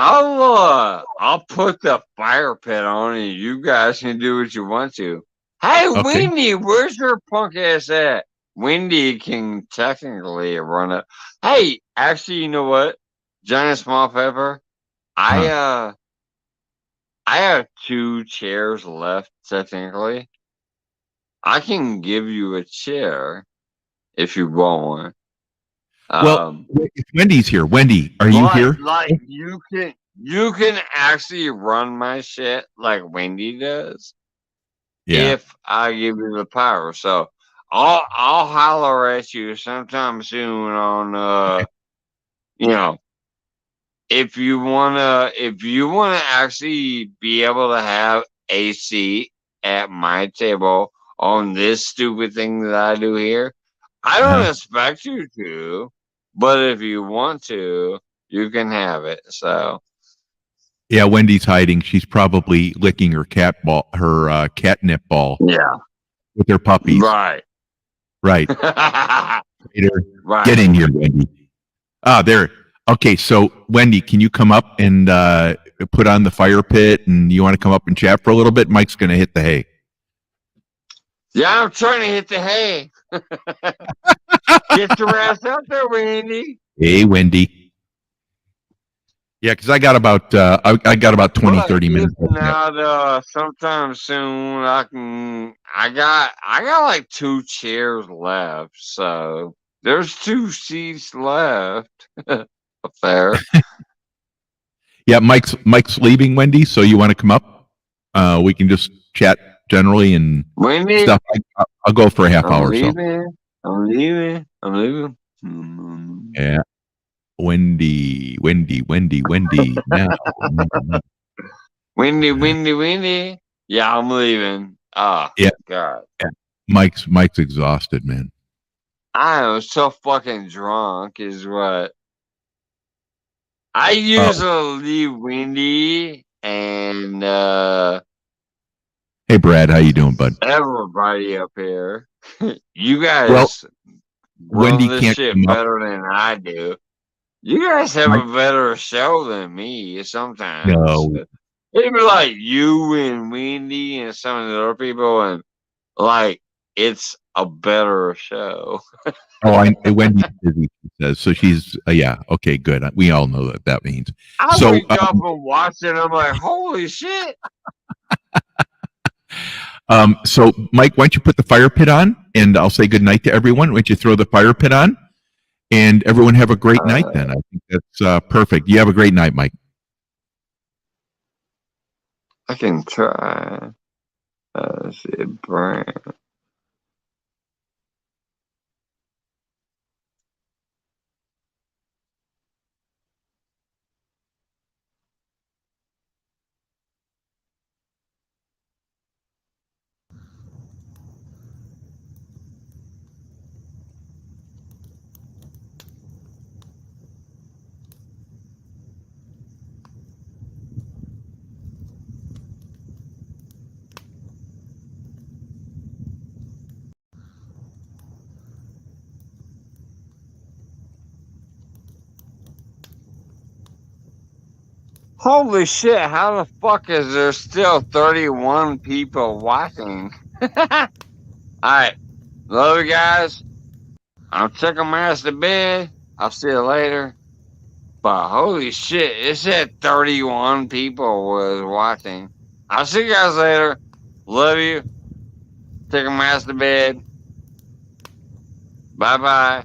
I'll put the fire pit on, and you guys can do what you want to. Hey, Okay. Wendy, where's your punk ass at? Wendy can technically run it. Hey, actually, you know what? Giant small pepper. I have 2 chairs left, technically. I can give you a chair if you want one. Well, Wendy's here. Wendy, are you here? Like you can actually run my shit like Wendy does. Yeah. If I give you the power. So I'll holler at you sometime soon on if you wanna actually be able to have a seat at my table on this stupid thing that I do here, I don't expect you to, but if you want to, you can have it. So Yeah, Wendy's hiding. She's probably licking her catnip ball. Yeah. With her puppies. Right. Right. Right. Get in here, Wendy. There. Okay, so Wendy, can you come up and put on the fire pit, and you want to come up and chat for a little bit? Mike's going to hit the hay. Yeah, I'm trying to hit the hay. Get your ass out there, Wendy. Hey, Wendy. Yeah, because I got about 20, 30 minutes. If not, sometime soon I got like 2 chairs left, so there's 2 seats left up there. Yeah, Mike's leaving, Wendy. So you want to come up? We can just chat generally and Wendy, stuff. I'll go for a half hour or so. I'm leaving. Yeah. Wendy. Now. Wendy. Yeah, I'm leaving. Yeah. God. Yeah. Mike's exhausted, man. I am so fucking drunk is what. I usually leave Wendy and hey Brad, how you doing, bud? everybody up here. You guys run Wendy this can't shit come up. better than I do. You guys have a better show than me sometimes. No. It'd be like you and Wendy and some of the other people, and like it's a better show. Wendy's busy, she says. So she's yeah, okay, good. We all know what that means. I wake up and watch it, I'm like, holy shit. So Mike, why don't you put the fire pit on, and I'll say good night to everyone. Why don't you throw the fire pit on, and everyone have a great night then. I think that's perfect. You have a great night, Mike. I can try. Let's see, Brian. Holy shit, how the fuck is there still 31 people watching? Alright, love you guys. I'm taking my ass to bed. I'll see you later. But holy shit, it said 31 people was watching. I'll see you guys later. Love you. Taking my ass to bed. Bye bye.